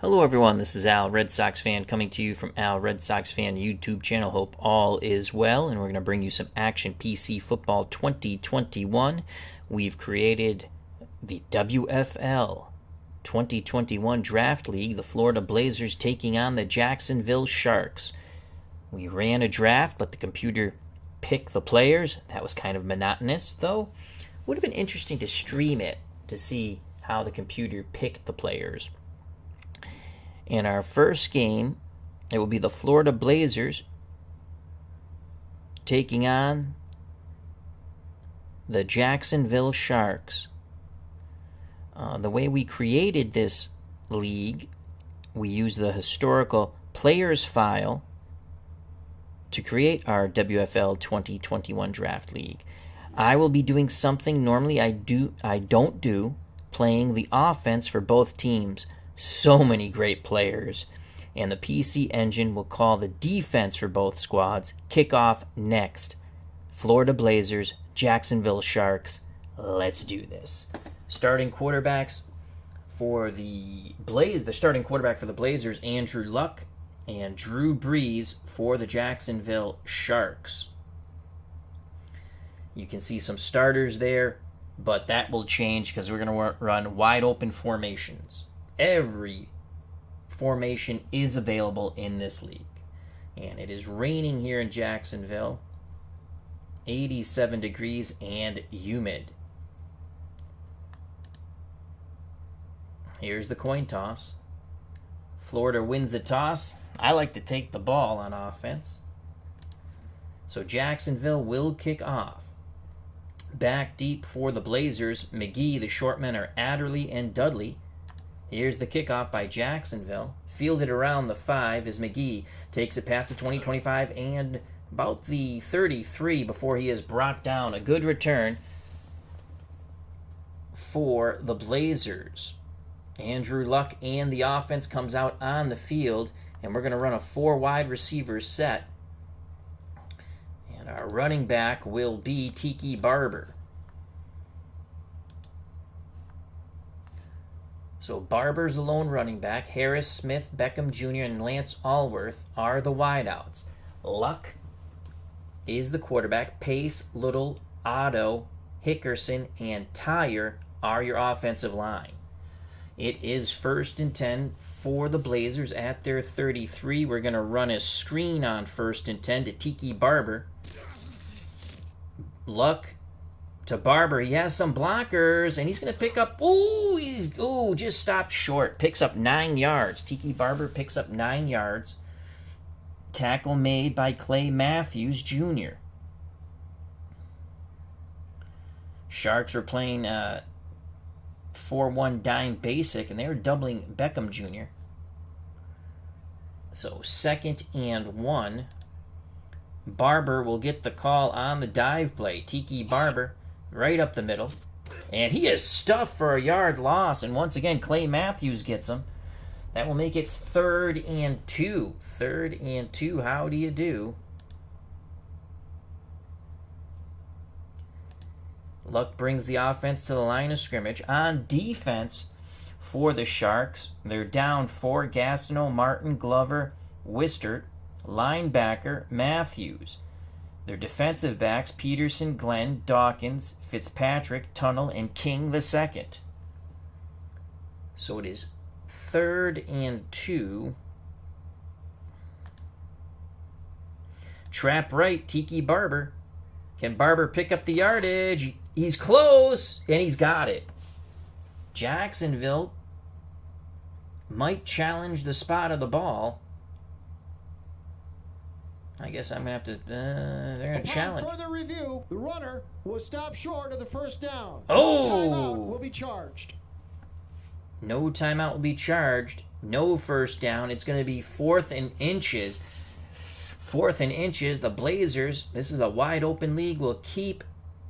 Hello everyone, this is Al, Red Sox fan, coming to you from Al, Red Sox fan YouTube channel. Hope all is well, and we're going to bring you some Action PC Football 2021. We've created the WFL 2021 Draft League, the Florida Blazers taking on the Jacksonville Sharks. We ran a draft, let the computer pick the players. That was kind of monotonous, though. Would have been interesting to stream it to see how the computer picked the players. In our first game, it will be the Florida Blazers taking on the Jacksonville Sharks. The way we created this league, we used the historical players file to create our WFL 2021 Draft League. I will be doing something normally I don't do, playing the offense for both teams. So many great players, and the PC Engine will call the defense for both squads. Kickoff next. Florida Blazers, Jacksonville Sharks. Let's do this. Starting quarterbacks for the starting quarterback for the Blazers, Andrew Luck, and Drew Brees for the Jacksonville Sharks. You can see some starters there, but that will change because we're going to run wide open formations. Every formation is available in this league. And it is raining here in Jacksonville. 87 degrees and humid. Here's the coin toss. Florida wins the toss. I like to take the ball on offense. So Jacksonville will kick off. Back deep for the Blazers, McGee, the short men are Adderley and Dudley. Here's the kickoff by Jacksonville. Fielded around the 5 as McGee takes it past the 20, 25, and about the 33 before he is brought down. A good return for the Blazers. Andrew Luck and the offense comes out on the field, and we're going to run a 4 wide receiver set. And our running back will be Tiki Barber. So Barber's the lone running back. Harris, Smith, Beckham Jr., and Lance Allworth are the wideouts. Luck is the quarterback. Pace, Little, Otto, Hickerson, and Tyre are your offensive line. It is 1st and 10 for the Blazers at their 33. We're going to run a screen on 1st and 10 to Tiki Barber. Luck to Barber. He has some blockers, and he's going to pick up... just stopped short. Picks up 9 yards. Tiki Barber picks up 9 yards. Tackle made by Clay Matthews, Jr. Sharks were playing 4-1 dime basic, and they were doubling Beckham Jr. So 2nd and 1. Barber will get the call on the dive play. Tiki Barber right up the middle. And he is stuffed for a yard loss. And once again, Clay Matthews gets him. That will make it 3rd and 2. 3rd and 2. How do you do? Luck brings the offense to the line of scrimmage. On defense for the Sharks, they're down 4. Gastineau, Martin, Glover, Wistert. Linebacker, Matthews. Their defensive backs, Peterson, Glenn, Dawkins, Fitzpatrick, Tunnel, and King II. So it is 3rd and 2. Trap right, Tiki Barber. Can Barber pick up the yardage? He's close, and he's got it. Jacksonville might challenge the spot of the ball. I guess I'm going to have to... they're going to challenge. Further review, the runner was stopped short of the 1st down. Oh! Timeout will be charged. No timeout will be charged. No 1st down. It's going to be 4th and inches. 4th and inches. The Blazers, this is a wide open league, will keep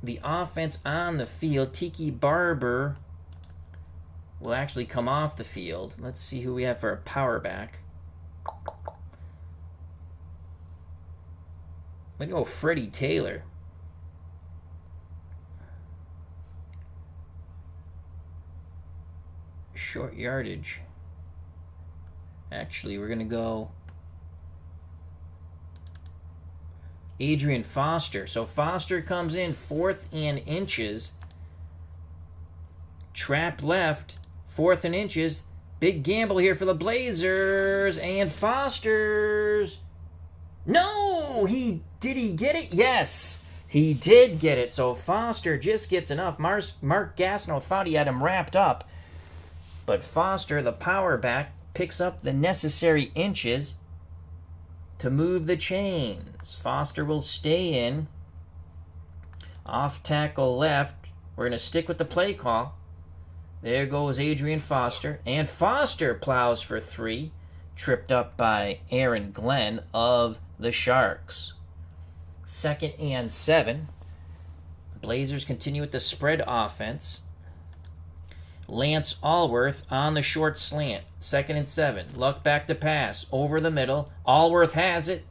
the offense on the field. Tiki Barber will actually come off the field. Let's see who we have for a power back. Let's go Freddie Taylor. Short yardage. Actually, we're going to go Adrian Foster. So Foster comes in 4th and inches. Trap left, 4th and inches. Big gamble here for the Blazers. And Foster's... No! Did he get it? Yes! He did get it. So Foster just gets enough. Mark Gastineau thought he had him wrapped up. But Foster, the power back, picks up the necessary inches to move the chains. Foster will stay in. Off tackle left. We're going to stick with the play call. There goes Adrian Foster. And Foster plows for 3. Tripped up by Aaron Glenn of the Sharks. 2nd and 7. Blazers continue with the spread offense. Lance Allworth on the short slant. 2nd and 7. Luck back to pass. Over the middle. Allworth has it.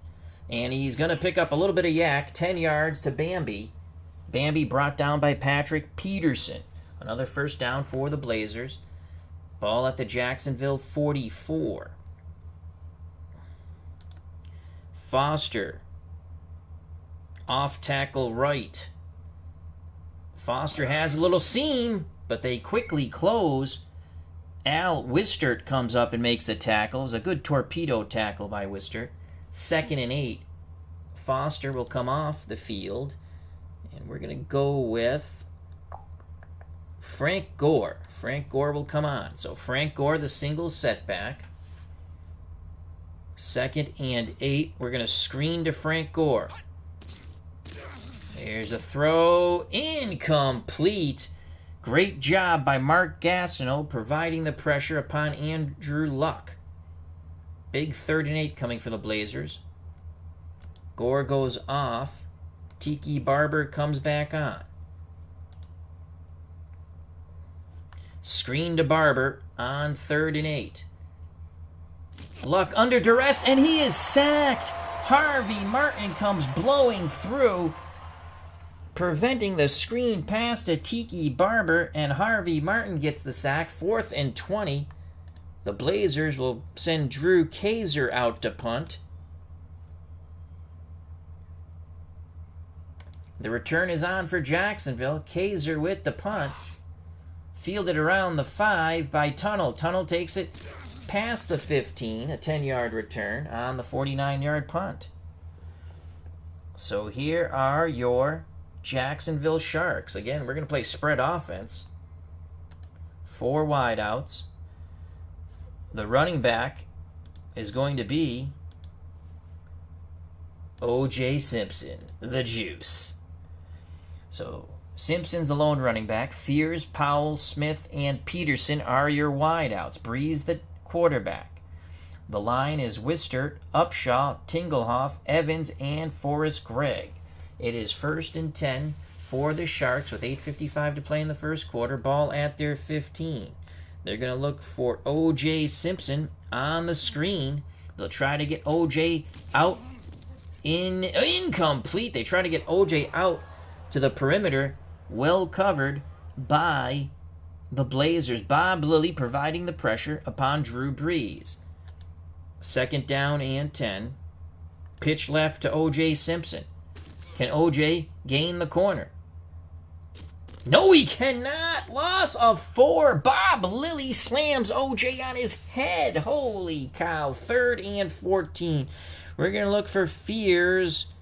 And he's going to pick up a little bit of yak. 10 yards to Bambi. Bambi brought down by Patrick Peterson. Another first down for the Blazers. Ball at the Jacksonville 44. Foster. Off tackle right. Foster has a little seam, but they quickly close. Al Wistert comes up and makes a tackle. It was a good torpedo tackle by Wistert. 2nd and 8. Foster will come off the field. And we're going to go with Frank Gore. Frank Gore will come on. So Frank Gore, the single setback. 2nd and 8. We're going to screen to Frank Gore. There's a throw. Incomplete. Great job by Mark Gastineau providing the pressure upon Andrew Luck. Big 3rd and 8 coming for the Blazers. Gore goes off. Tiki Barber comes back on. Screen to Barber on 3rd and 8. Luck under duress, and he is sacked. Harvey Martin comes blowing through, preventing the screen pass to Tiki Barber, and Harvey Martin gets the sack. 4th and 20. The Blazers will send Drew Kaiser out to punt. The return is on for Jacksonville. Kaiser with the punt. Fielded around the 5 by Tunnel. Tunnel takes it past the 15, a 10-yard return on the 49-yard punt. So here are your Jacksonville Sharks. Again, we're going to play spread offense. 4 wideouts. The running back is going to be O.J. Simpson, the Juice. So Simpson's the lone running back. Fears, Powell, Smith, and Peterson are your wideouts. Breeze the quarterback. The line is Wistert, Upshaw, Tinglehoff, Evans, and Forrest Gregg. It is 1st and 10 for the Sharks with 8:55 to play in the first quarter. Ball at their 15. They're going to look for O.J. Simpson on the screen. They'll try to get O.J. out. Incomplete. They try to get O.J. out to the perimeter. Well covered by the Blazers. Bob Lilly providing the pressure upon Drew Brees. 2nd down and 10. Pitch left to O.J. Simpson. Can O.J. gain the corner? No, he cannot. Loss of 4. Bob Lilly slams O.J. on his head. Holy cow. 3rd and 14. We're going to look for Fears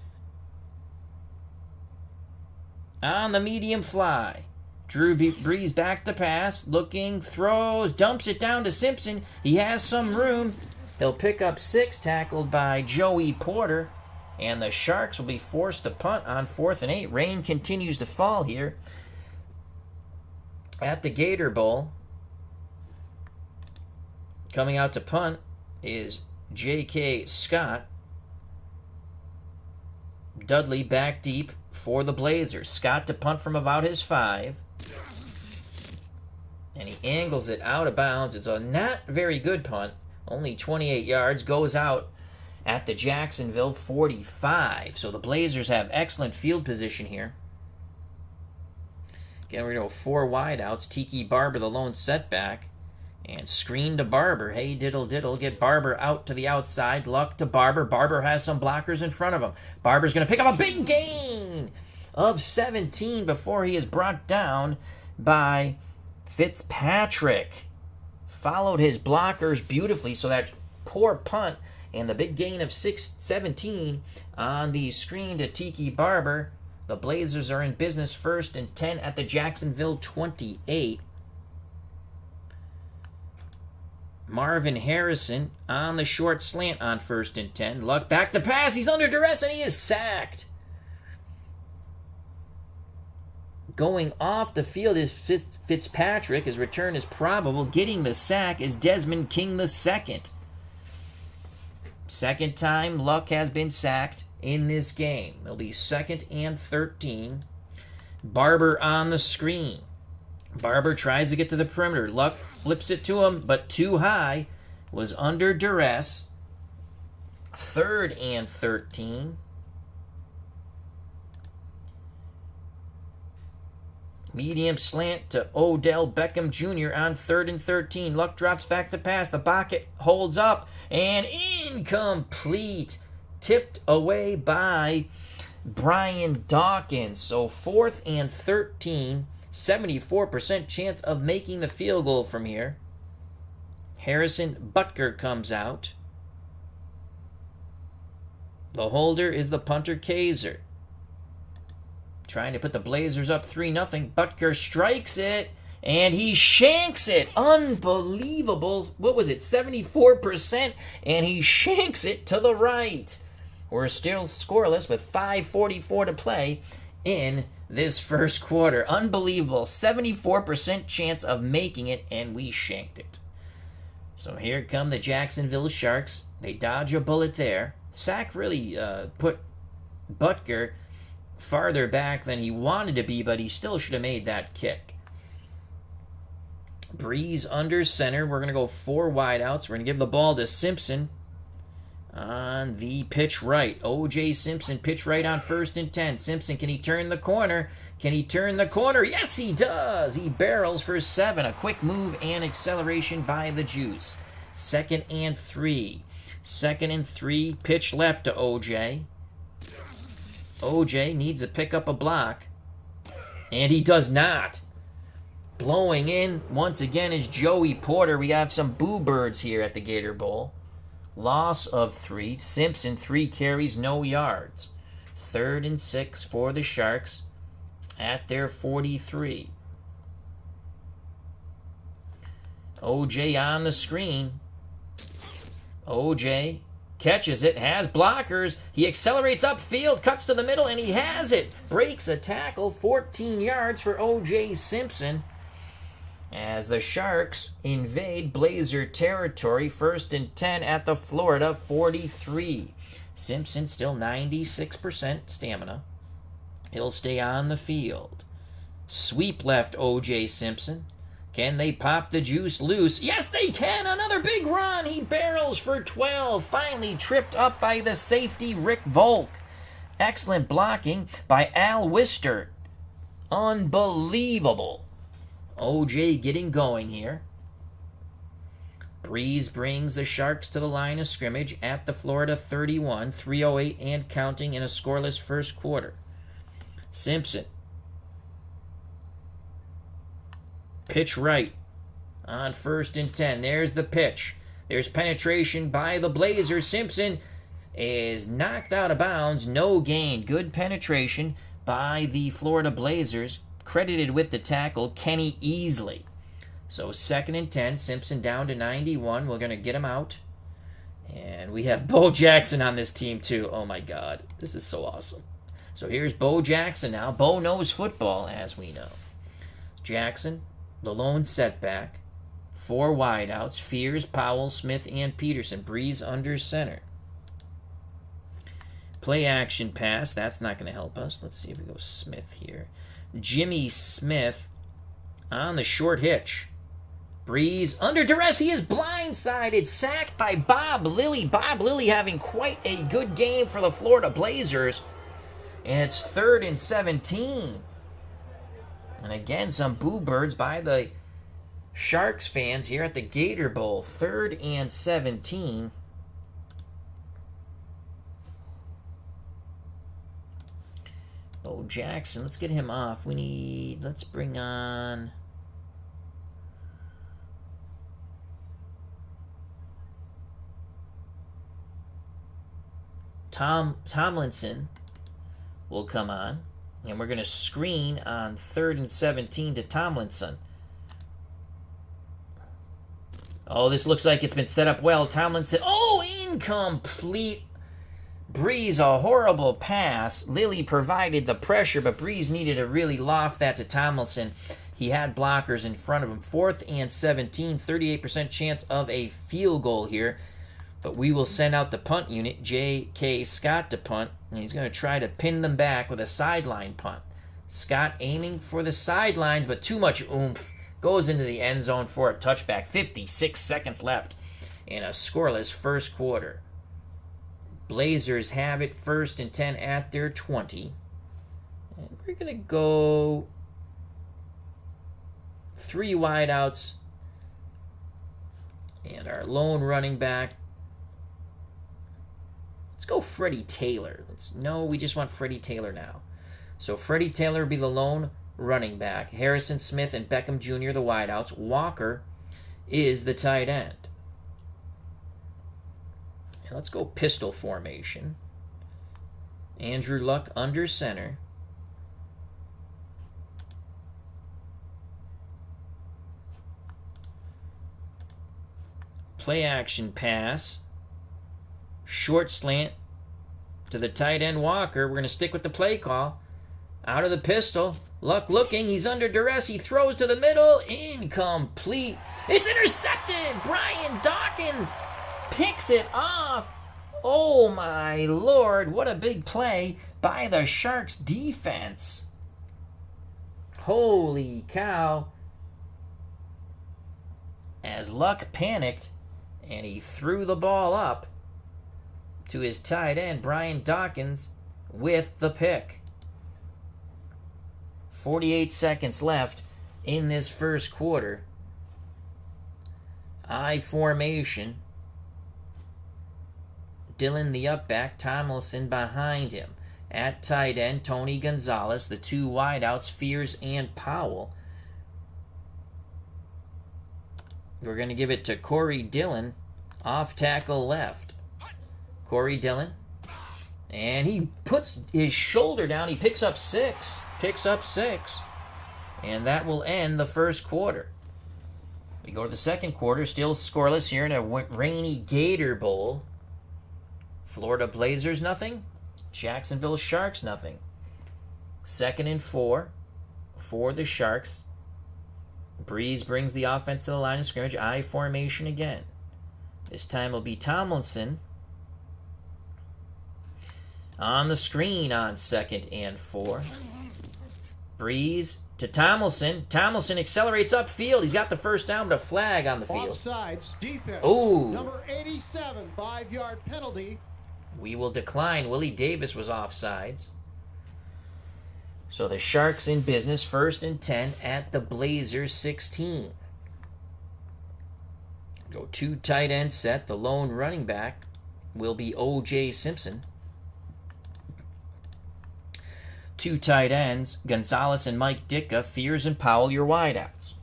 on the medium fly. Drew Brees back to pass. Looking, throws, dumps it down to Simpson. He has some room. He'll pick up 6, tackled by Joey Porter. And the Sharks will be forced to punt on 4th and 8. Rain continues to fall here at the Gator Bowl. Coming out to punt is J.K. Scott. Dudley back deep for the Blazers. Scott to punt from about his 5. And he angles it out of bounds. It's a not very good punt. Only 28 yards. Goes out at the Jacksonville 45. So the Blazers have excellent field position here. Again, we're going to go 4 wideouts. Tiki Barber, the lone setback. And screen to Barber. Hey, diddle, diddle. Get Barber out to the outside. Luck to Barber. Barber has some blockers in front of him. Barber's going to pick up a big gain of 17 before he is brought down by Fitzpatrick. Followed his blockers beautifully, so that poor punt and the big gain of 17 on the screen to Tiki Barber. The Blazers are in business, 1st and 10 at the Jacksonville 28. Marvin Harrison on the short slant on 1st and 10. Luck back to pass. He's under duress and he is sacked. Going off the field is Fitzpatrick. His return is probable. Getting the sack is Desmond King II. Second time Luck has been sacked in this game. It'll be 2nd and 13. Barber on the screen. Barber tries to get to the perimeter. Luck flips it to him, but too high. Was under duress. 3rd and 13. Medium slant to Odell Beckham Jr. on 3rd and 13. Luck drops back to pass. The pocket holds up and incomplete. Tipped away by Brian Dawkins. So 4th and 13. 74% chance of making the field goal from here. Harrison Butker comes out. The holder is the punter Kaiser. Trying to put the Blazers up 3-0. Butker strikes it, and he shanks it. Unbelievable. What was it, 74%? And he shanks it to the right. We're still scoreless with 5:44 to play in this first quarter. Unbelievable. 74% chance of making it, and we shanked it. So here come the Jacksonville Sharks. They dodge a bullet there. Sack really put Butker farther back than he wanted to be, but he still should have made that kick. Breeze under center. We're going to go 4 wideouts. We're going to give the ball to Simpson on the pitch right. O.J. Simpson, pitch right on 1st and 10. Simpson, can he turn the corner? Can he turn the corner? Yes, he does. He barrels for 7. A quick move and acceleration by the Juice. 2nd and 3. 2nd and 3. Pitch left to O.J. O.J. needs to pick up a block, and he does not. Blowing in once again is Joey Porter. We have some boo birds here at the Gator Bowl. Loss of 3. Simpson, 3 carries, no yards. 3rd and 6 for the Sharks at their 43. O.J. on the screen. O.J. catches it, has blockers. He accelerates upfield, cuts to the middle, and he has it. Breaks a tackle, 14 yards for O.J. Simpson. As the Sharks invade Blazer territory, 1st and 10 at the Florida 43. Simpson still 96% stamina. He'll stay on the field. Sweep left O.J. Simpson. Can they pop the Juice loose? Yes, they can. Another big run. He barrels for 12. Finally tripped up by the safety, Rick Volk. Excellent blocking by Al Wister. Unbelievable. O.J. getting going here. Breeze brings the Sharks to the line of scrimmage at the Florida 31. 3:08 and counting in a scoreless first quarter. Simpson. Pitch right on 1st and 10. There's the pitch. There's penetration by the Blazers. Simpson is knocked out of bounds. No gain. Good penetration by the Florida Blazers. Credited with the tackle, Kenny Easley. So 2nd and 10. Simpson down to 91. We're going to get him out. And we have Bo Jackson on this team too. Oh my God. This is so awesome. So here's Bo Jackson now. Bo knows football, as we know. Jackson. The lone setback. 4 wideouts. Fears, Powell, Smith, and Peterson. Breeze under center. Play action pass. That's not going to help us. Let's see if we go Smith here. Jimmy Smith on the short hitch. Breeze under duress. He is blindsided. Sacked by Bob Lilly. Bob Lilly having quite a good game for the Florida Blazers. And it's 3rd and 17. And again, some boo birds by the Sharks fans here at the Gator Bowl. 3rd and 17. Oh, Jackson, let's get him off. Let's bring on Tomlinson will come on. And we're going to screen on 3rd and 17 to Tomlinson. Oh, this looks like it's been set up well. Tomlinson, oh, incomplete. Breeze, a horrible pass. Lilly provided the pressure, but Breeze needed to really loft that to Tomlinson. He had blockers in front of him. 4th and 17, 38% chance of a field goal here. But we will send out the punt unit, J.K. Scott, to punt. And he's going to try to pin them back with a sideline punt. Scott aiming for the sidelines, but too much oomph. Goes into the end zone for a touchback. 56 seconds left in a scoreless first quarter. Blazers have it 1st and 10 at their 20. And we're going to go 3 wideouts. And our lone running back. Let's go Freddie Taylor. We just want Freddie Taylor now. So Freddie Taylor will be the lone running back. Harrison Smith and Beckham Jr. the wideouts. Walker is the tight end. And let's go pistol formation. Andrew Luck under center. Play action pass. Short slant to the tight end Walker. We're going to stick with the play call. Out of the pistol. Luck looking. He's under duress. He throws to the middle. Incomplete. It's intercepted. Brian Dawkins picks it off. Oh my Lord. What a big play by the Sharks defense. Holy cow. As Luck panicked and he threw the ball up to his tight end, Brian Dawkins, with the pick. 48 seconds left in this first quarter. I formation. Dillon the up back, Tomlinson behind him. At tight end, Tony Gonzalez, the 2 wideouts, Fears and Powell. We're going to give it to Corey Dillon, off tackle left. Corey Dillon. And he puts his shoulder down. He picks up 6. And that will end the first quarter. We go to the second quarter. Still scoreless here in a rainy Gator Bowl. Florida Blazers, nothing. Jacksonville Sharks, nothing. 2nd and 4 for the Sharks. Breeze brings the offense to the line of scrimmage. I formation again. This time will be Tomlinson on the screen on 2nd and 4. Breeze to Tomlinson. Tomlinson accelerates upfield. He's got the first down, but a flag on the field. Offsides, defense. Ooh. Number 87, 5-yard penalty. We will decline. Willie Davis was offsides. So the Sharks in business, 1st and 10 at the Blazers 16. Go 2 tight end set. The lone running back will be O.J. Simpson. 2 tight ends, Gonzalez and Mike Ditka, Fears and Powell, your wideouts.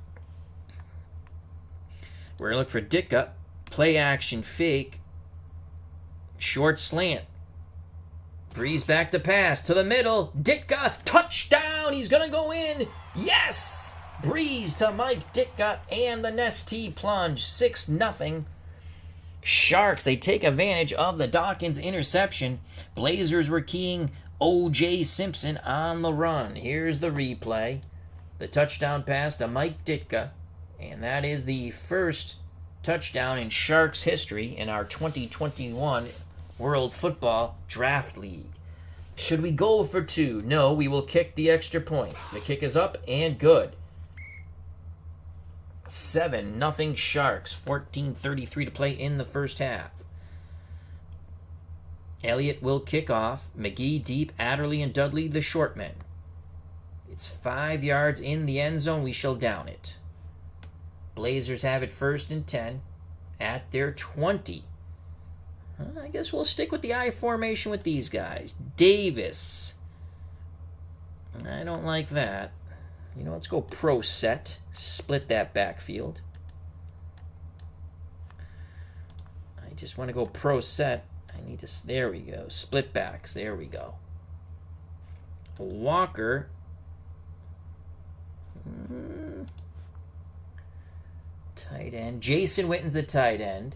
We're going to look for Ditka, play action fake, short slant. Breeze back to pass to the middle. Ditka, touchdown. He's going to go in. Yes! Breeze to Mike Ditka and the Nestea plunge. 6-0. Sharks, they take advantage of the Dawkins interception. Blazers were keying O.J. Simpson on the run. Here's the replay. The touchdown pass to Mike Ditka. And that is the first touchdown in Sharks history in our 2021 World Football Draft League. Should we go for 2? No, we will kick the extra point. The kick is up and good. 7-0 Sharks. 14:33 to play in the first half. Elliott will kick off. McGee deep, Adderley and Dudley the short men. It's 5 yards in the end zone. We shall down it. Blazers have it 1st and 10 at their 20. I guess we'll stick with the I formation with these guys. Davis. I don't like that. You know, let's go pro set. Split that backfield. I just want to go pro set. I need to... There we go. Split backs. There we go. Walker. Tight end. Jason Witten's the tight end.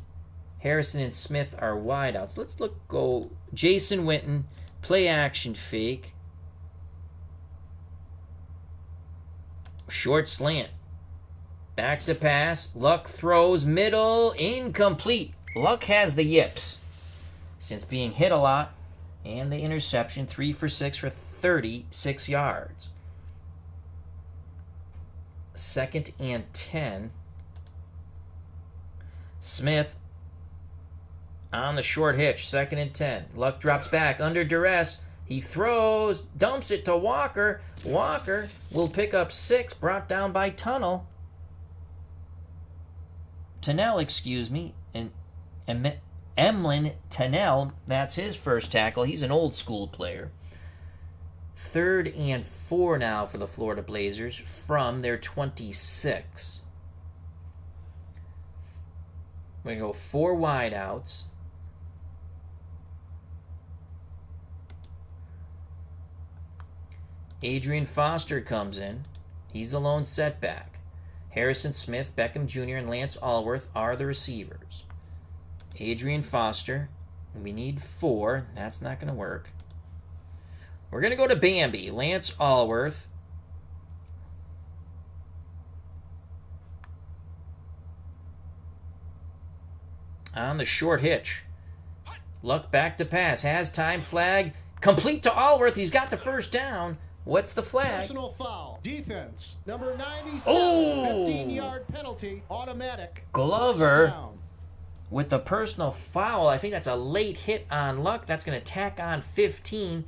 Harrison and Smith are wideouts. Let's go Jason Witten. Play action fake. Short slant. Back to pass. Luck throws. Middle. Incomplete. Luck has the yips. Since being hit a lot. And the interception. 3 for 6 for 36 yards. 2nd and 10. Smith on the short hitch. 2nd and 10. Luck drops back under duress. He throws, dumps it to Walker. Walker will pick up 6, brought down by Tunnell, excuse me. And Emlyn Tunnell, that's his first tackle. He's an old school player. 3rd and 4 now for the Florida Blazers from their 26. We're going to go 4 wideouts. Adrian Foster comes in. He's a lone setback. Harrison Smith, Beckham Jr., and Lance Allworth are the receivers. Adrian Foster. We need 4. That's not going to work. We're going to go to Bambi. Lance Allworth. On the short hitch. Luck back to pass. Has time. Flag. Complete to Allworth. He's got the first down. What's the flag? Personal foul. Defense. Number 97. Oh! 15-yard penalty. Automatic. Glover with the personal foul. I think that's a late hit on Luck. That's going to tack on 15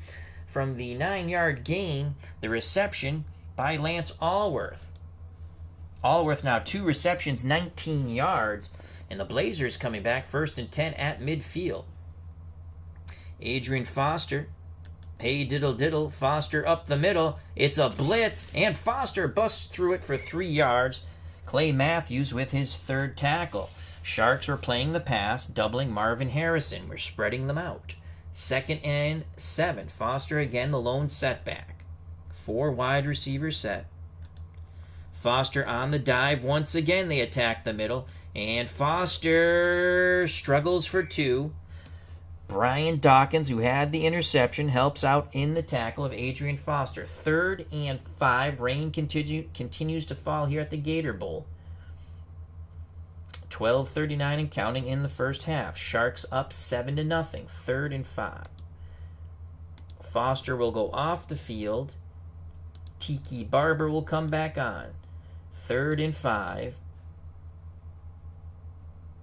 from the 9-yard gain. The reception by Lance Allworth. Allworth now 2 receptions, 19 yards. And the Blazers coming back 1st and 10 at midfield. Adrian Foster. Hey, diddle. Foster up the middle. It's a blitz, and Foster busts through it for 3 yards. Clay Matthews with his 3rd tackle. Sharks are playing the pass, doubling Marvin Harrison. We're spreading them out. 2nd and 7. Foster again, the lone setback. 4 wide receivers set. Foster on the dive. Once again, they attack the middle. And Foster struggles for 2. Brian Dawkins, who had the interception, helps out in the tackle of Adrian Foster. 3rd and 5. Rain continues to fall here at the Gator Bowl. 12:39 and counting in the first half. Sharks up 7-0. 3rd and 5. Foster will go off the field. Tiki Barber will come back on. 3rd and 5.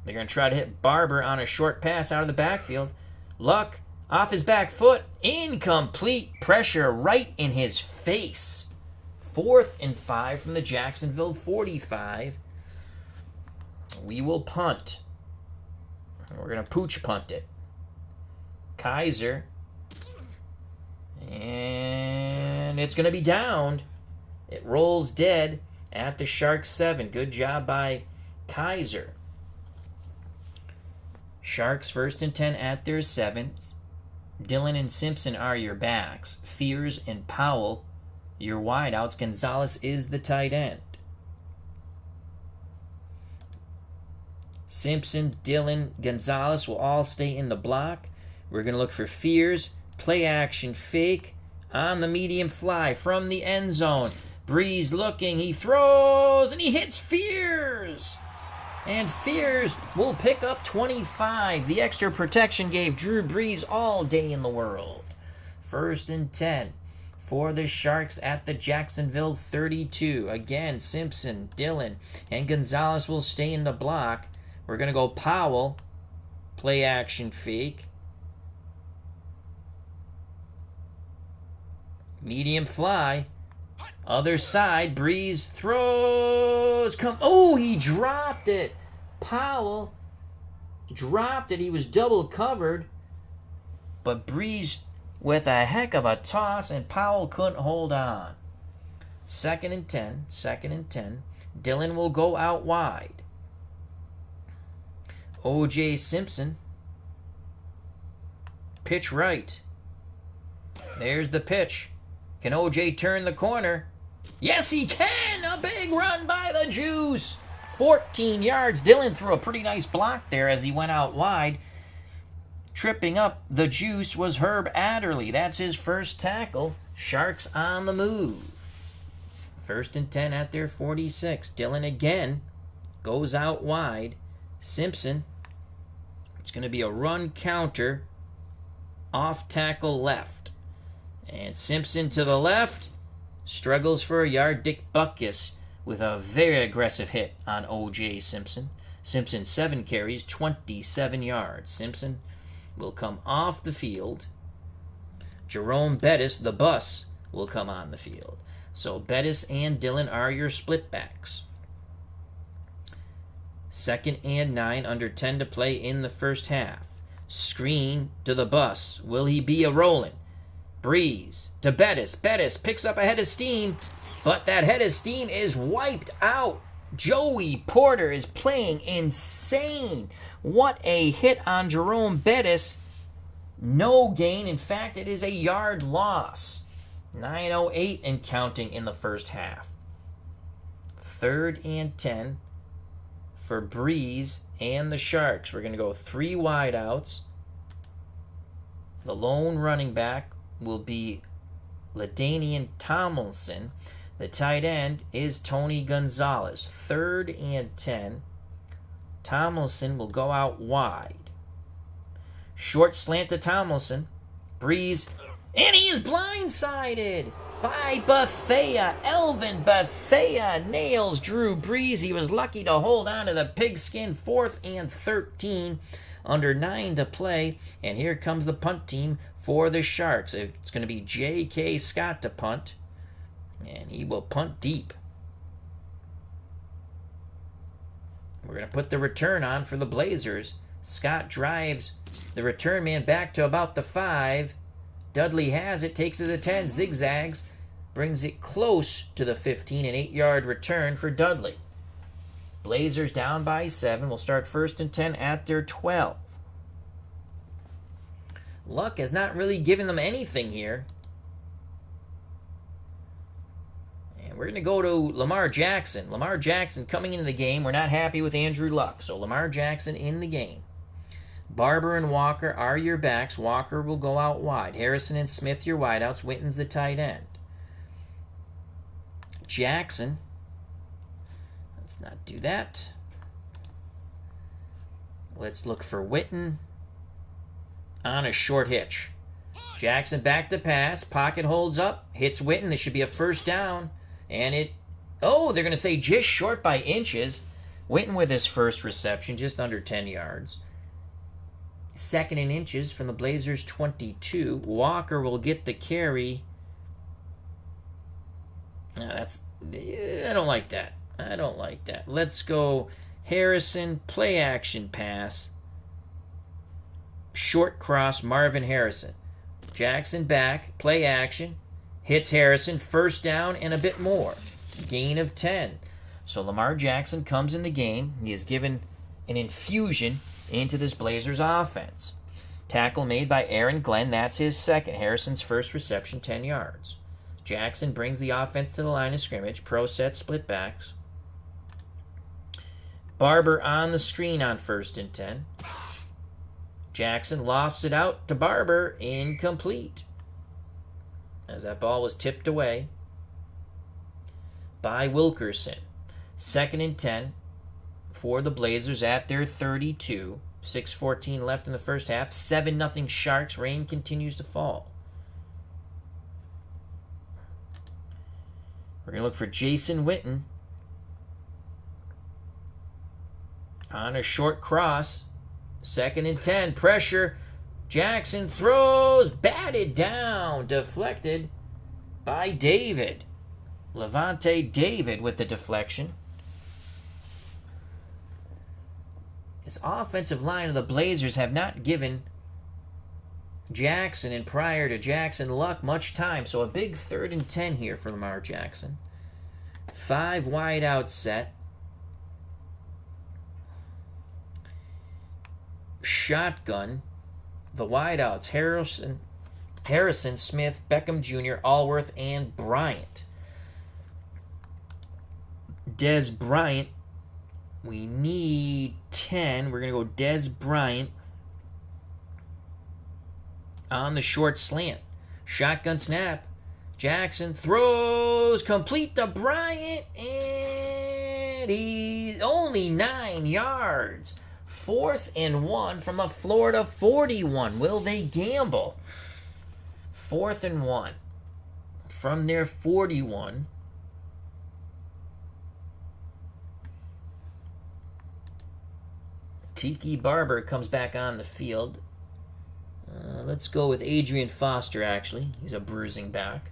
They're going to try to hit Barber on a short pass out of the backfield. Luck off his back foot. Incomplete. Pressure right in his face. 4th and 5 from the Jacksonville 45. We will punt. We're going to pooch punt it. Kaiser. And it's going to be downed. It rolls dead at the Sharks 7. Good job by Kaiser. Sharks 1st and 10 at their 7. Dillon and Simpson are your backs. Fears and Powell, your wideouts. Gonzalez is the tight end. Simpson, Dillon, Gonzalez will all stay in the block. We're going to look for Fears. Play action fake on the medium fly from the end zone. Breeze looking. He throws and he hits Fears. And Fears will pick up 25. The extra protection gave Drew Brees all day in the world. 1st and 10 for the Sharks at the Jacksonville 32. Again, Simpson, Dillon, and Gonzalez will stay in the block. We're going to go Powell. Play action fake. Medium fly. Other side, Breeze throws. Oh, he dropped it. Powell dropped it. He was double covered. But Breeze with a heck of a toss, and Powell couldn't hold on. 2nd and 10. 2nd and 10. Dillon will go out wide. O.J. Simpson. Pitch right. There's the pitch. Can O.J. turn the corner? Yes, he can! A big run by the Juice. 14 yards. Dillon threw a pretty nice block there as he went out wide. Tripping up the Juice was Herb Adderley. That's his first tackle. Sharks on the move. 1st and 10 at their 46. Dillon again goes out wide. Simpson. It's going to be a run counter. Off tackle left. And Simpson to the left. Struggles for a yard. Dick Butkus with a very aggressive hit on O.J. Simpson. Simpson 7 carries, 27 yards. Simpson will come off the field. Jerome Bettis, the bus, will come on the field. So Bettis and Dillon are your split backs. 2nd and 9, under 10 to play in the first half. Screen to the bus. Will he be a-rolling? Breeze to Bettis. Bettis picks up a head of steam, but that head of steam is wiped out. Joey Porter is playing insane. What a hit on Jerome Bettis. No gain. In fact, it is a yard loss. 9:08 and counting in the first half. 3rd and 10 for Breeze and the Sharks. We're going to go 3 wideouts. The lone running back will be LaDainian Tomlinson. The tight end is Tony Gonzalez. 3rd and 10. Tomlinson will go out wide. Short slant to Tomlinson. Breeze. And he is blindsided by Bethea. Elvin Bethea nails Drew Brees. He was lucky to hold on to the pigskin. 4th and 13. Under 9 to play. And here comes the punt team for the Sharks. It's going to be J.K. Scott to punt. And he will punt deep. We're going to put the return on for the Blazers. Scott drives the return man back to about the 5. Dudley has it, takes it to the 10, zigzags, brings it close to the 15, an 8-yard return for Dudley. Blazers down by 7. We'll start 1st and 10 at their 12. Luck has not really given them anything here. And we're going to go to Lamar Jackson. Lamar Jackson coming into the game. We're not happy with Andrew Luck, so Lamar Jackson in the game. Barber and Walker are your backs. Walker will go out wide. Harrison and Smith your wideouts. Witten's the tight end. Jackson. Let's not do that. Let's look for Witten on a short hitch. Jackson back to pass. Pocket holds up. Hits Witten. This should be a first down. And they're going to say just short by inches. Witten with his first reception, just under 10 yards. 2nd in inches from the Blazers' 22. Walker will get the carry. I don't like that. I don't like that. Let's go Harrison, play action pass. Short cross, Marvin Harrison. Jackson back, play action. Hits Harrison, first down and a bit more. Gain of 10. So Lamar Jackson comes in the game. He is given an infusion into this Blazers offense. Tackle made by Aaron Glenn. That's his second. Harrison's first reception, 10 yards. Jackson brings the offense to the line of scrimmage. Pro set split backs. Barber on the screen on 1st and 10. Jackson lofts it out to Barber. Incomplete. As that ball was tipped away by Wilkerson. 2nd and 10 for the Blazers at their 32. 6:14 left in the first half. 7-0 Sharks. Rain continues to fall. We're going to look for Jason Witten on a short cross. 2nd and 10. Pressure. Jackson throws. Batted down. Deflected by David. Levante David with the deflection. This offensive line of the Blazers have not given Jackson and prior to Jackson Luck much time. So a big 3rd and 10 here for Lamar Jackson. 5 wide out set. Shotgun. The wideouts, Harrison, Smith, Beckham Jr., Allworth, and Bryant. Dez Bryant. We need 10. We're going to go Dez Bryant on the short slant. Shotgun snap. Jackson throws, complete to Bryant, and he's only 9 yards. 4th and 1 from a Florida 41. Will they gamble? 4th and 1 from their 41. Tiki Barber comes back on the field. Let's go with Adrian Foster, actually. He's a bruising back.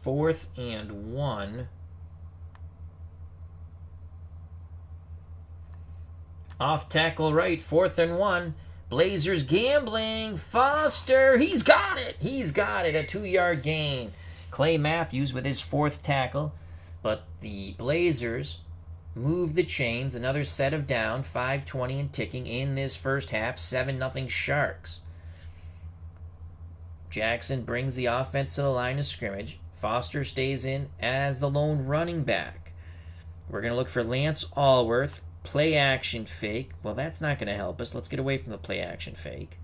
4th and 1. Off tackle right, 4th and 1. Blazers gambling. Foster, he's got it. He's got it. A 2-yard gain. Clay Matthews with his 4th tackle. But the Blazers move the chains. Another set of down. 5:20 and ticking in this first half. 7-0 Sharks. Jackson brings the offense to the line of scrimmage. Foster stays in as the lone running back. We're going to look for Lance Allworth. Play action fake. Well, that's not going to help us. Let's get away from the play action fake.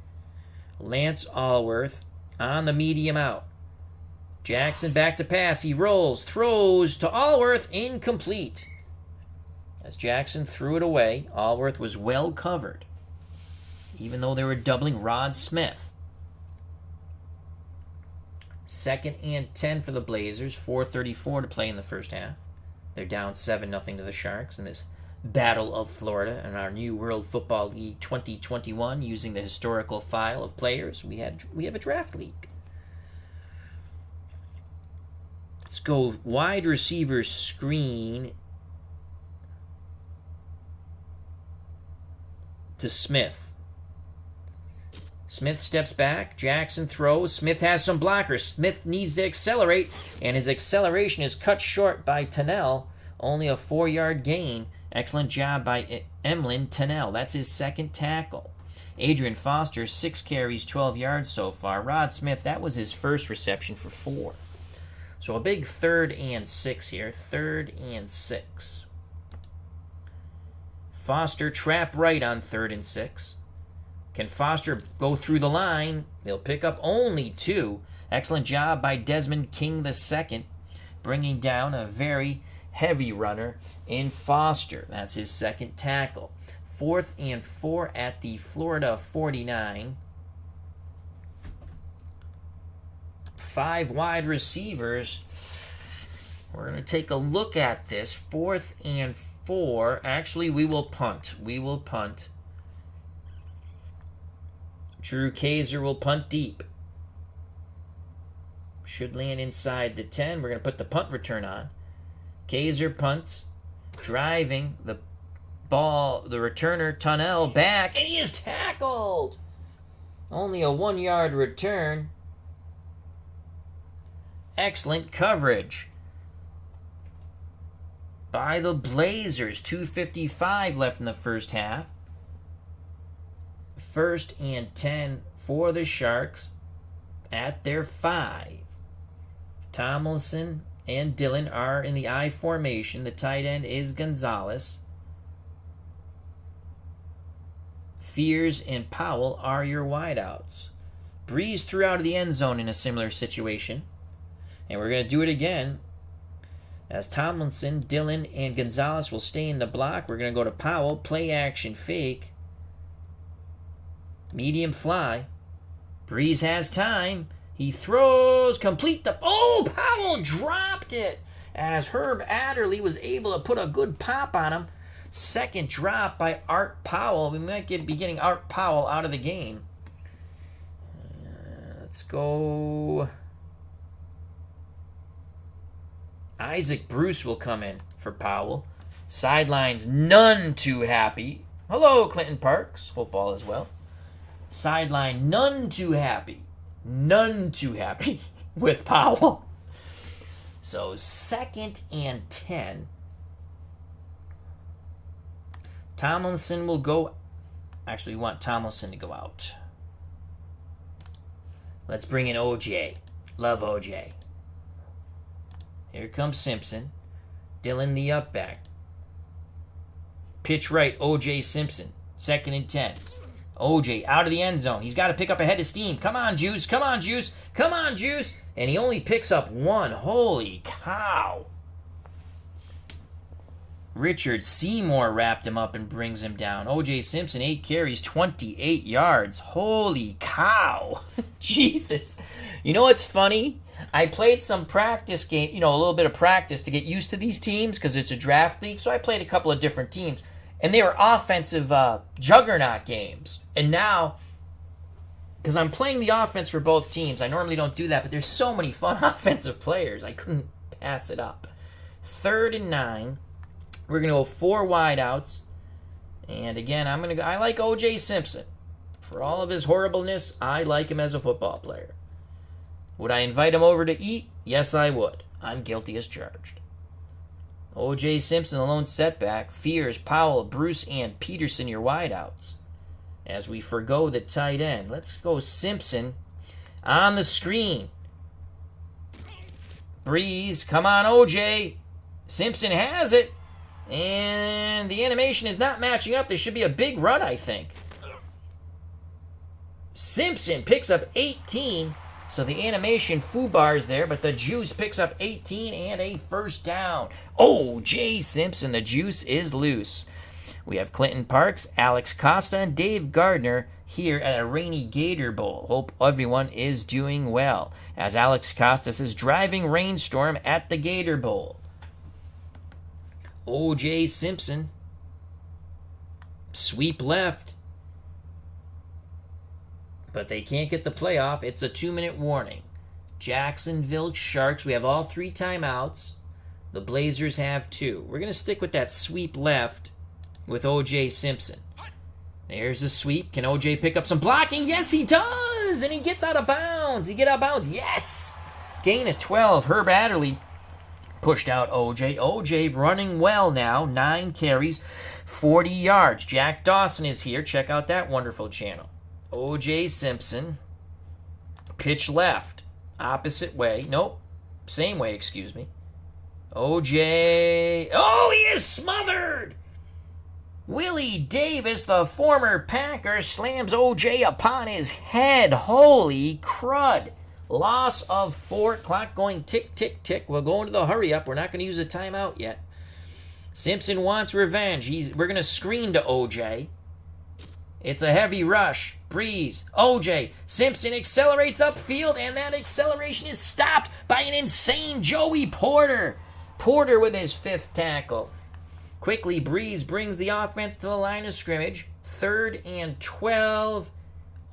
Lance Allworth on the medium out. Jackson back to pass. He rolls, throws to Allworth, incomplete. As Jackson threw it away, Allworth was well covered, even though they were doubling Rod Smith. 2nd and 10 for the Blazers. 4:34 to play in the first half. They're down 7-0 to the Sharks in this Battle of Florida in our new World Football League 2021 using the historical file of players. We have a draft league. Let's go wide receiver screen to Smith. Smith steps back. Jackson throws. Smith has some blockers. Smith needs to accelerate, and his acceleration is cut short by Tennell. Only a 4-yard gain. Excellent job by Emlyn Tennell. That's his 2nd tackle. Adrian Foster, 6 carries, 12 yards so far. Rod Smith, that was his 1st reception for 4. So a big 3rd and 6 here. 3rd and 6. Foster trap right on 3rd and 6. Can Foster go through the line? He'll pick up only 2. Excellent job by Desmond King II, bringing down a very heavy runner in Foster. That's his 2nd tackle. 4th and 4 at the Florida 49. 5 wide receivers. We're going to take a look at this. 4th and 4. Actually, we will punt. Drew Kaiser will punt deep. Should land inside the 10. We're going to put the punt return on. Kaiser punts, driving the ball, the returner, Tennell, back, and he is tackled. Only a 1-yard return. Excellent coverage by the Blazers. 2:55 left in the first half. 1st and 10 for the Sharks at their 5. Tomlinson and Dillon are in the I formation. The tight end is Gonzalez. Fears and Powell are your wideouts. Breeze threw out of the end zone in a similar situation. And we're going to do it again. As Tomlinson, Dillon, and Gonzalez will stay in the block. We're going to go to Powell. Play action fake. Medium fly. Breeze has time. He throws, complete the... Oh, Powell dropped it. As Herb Adderley was able to put a good pop on him. 2nd drop by Art Powell. We might be getting Art Powell out of the game. Let's go Isaac Bruce will come in for Powell. Sidelines none too happy. Hello, Clinton Parks. Football as well. Sideline none too happy. None too happy with Powell. So 2nd and 10. Tomlinson will go. Actually, we want Tomlinson to go out. Let's bring in OJ. Love OJ. Here comes Simpson. Dillon the up back. Pitch right, OJ Simpson. 2nd and 10. OJ out of the end zone. He's got to pick up a head of steam. Come on, Juice. Come on, Juice. Come on, Juice. And he only picks up 1. Holy cow. Richard Seymour wrapped him up and brings him down. OJ Simpson, 8 carries, 28 yards. Holy cow. Jesus. You know what's funny? I played some practice game, a little bit of practice to get used to these teams because it's a draft league. So I played a couple of different teams. And they were offensive juggernaut games. And now, because I'm playing the offense for both teams, I normally don't do that, but there's so many fun offensive players. I couldn't pass it up. 3rd and 9. We're going to go 4 wideouts. And again, I like OJ Simpson. For all of his horribleness, I like him as a football player. Would I invite him over to eat? Yes, I would. I'm guilty as charged. O.J. Simpson, the lone setback. Fears, Powell, Bruce, and Peterson, your wideouts. As we forgo the tight end. Let's go Simpson on the screen. Breeze, come on, O.J. Simpson has it. And the animation is not matching up. There should be a big run, I think. Simpson picks up 18. So the animation foobar's there, but the juice picks up 18 and a first down. O.J. Simpson, the juice is loose. We have Clinton Parks, Alex Costa, and Dave Gardner here at a rainy Gator Bowl. Hope everyone is doing well. As Alex Costa says, driving rainstorm at the Gator Bowl. O.J. Simpson, sweep left. But they can't get the playoff. It's a 2-minute warning. Jacksonville Sharks. We have all 3 timeouts. The Blazers have 2. We're going to stick with that sweep left with O.J. Simpson. There's a sweep. Can O.J. pick up some blocking? Yes, he does! And he gets out of bounds. He gets out of bounds. Yes! Gain of 12. Herb Adderley pushed out O.J. O.J. running well now. 9 carries, 40 yards. Jack Dawson is here. Check out that wonderful channel. O.J. Simpson, pitch left, opposite way. Nope, same way, excuse me. O.J. Oh, he is smothered! Willie Davis, the former Packer, slams O.J. upon his head. Holy crud. Loss of 4. Clock going tick, tick, tick. We'll go into the hurry up. We're not going to use a timeout yet. Simpson wants revenge. We're going to screen to O.J. It's a heavy rush. Breeze. O.J. Simpson accelerates upfield, and that acceleration is stopped by an insane Joey Porter. Porter with his 5th tackle. Quickly, Breeze brings the offense to the line of scrimmage. 3rd and 12.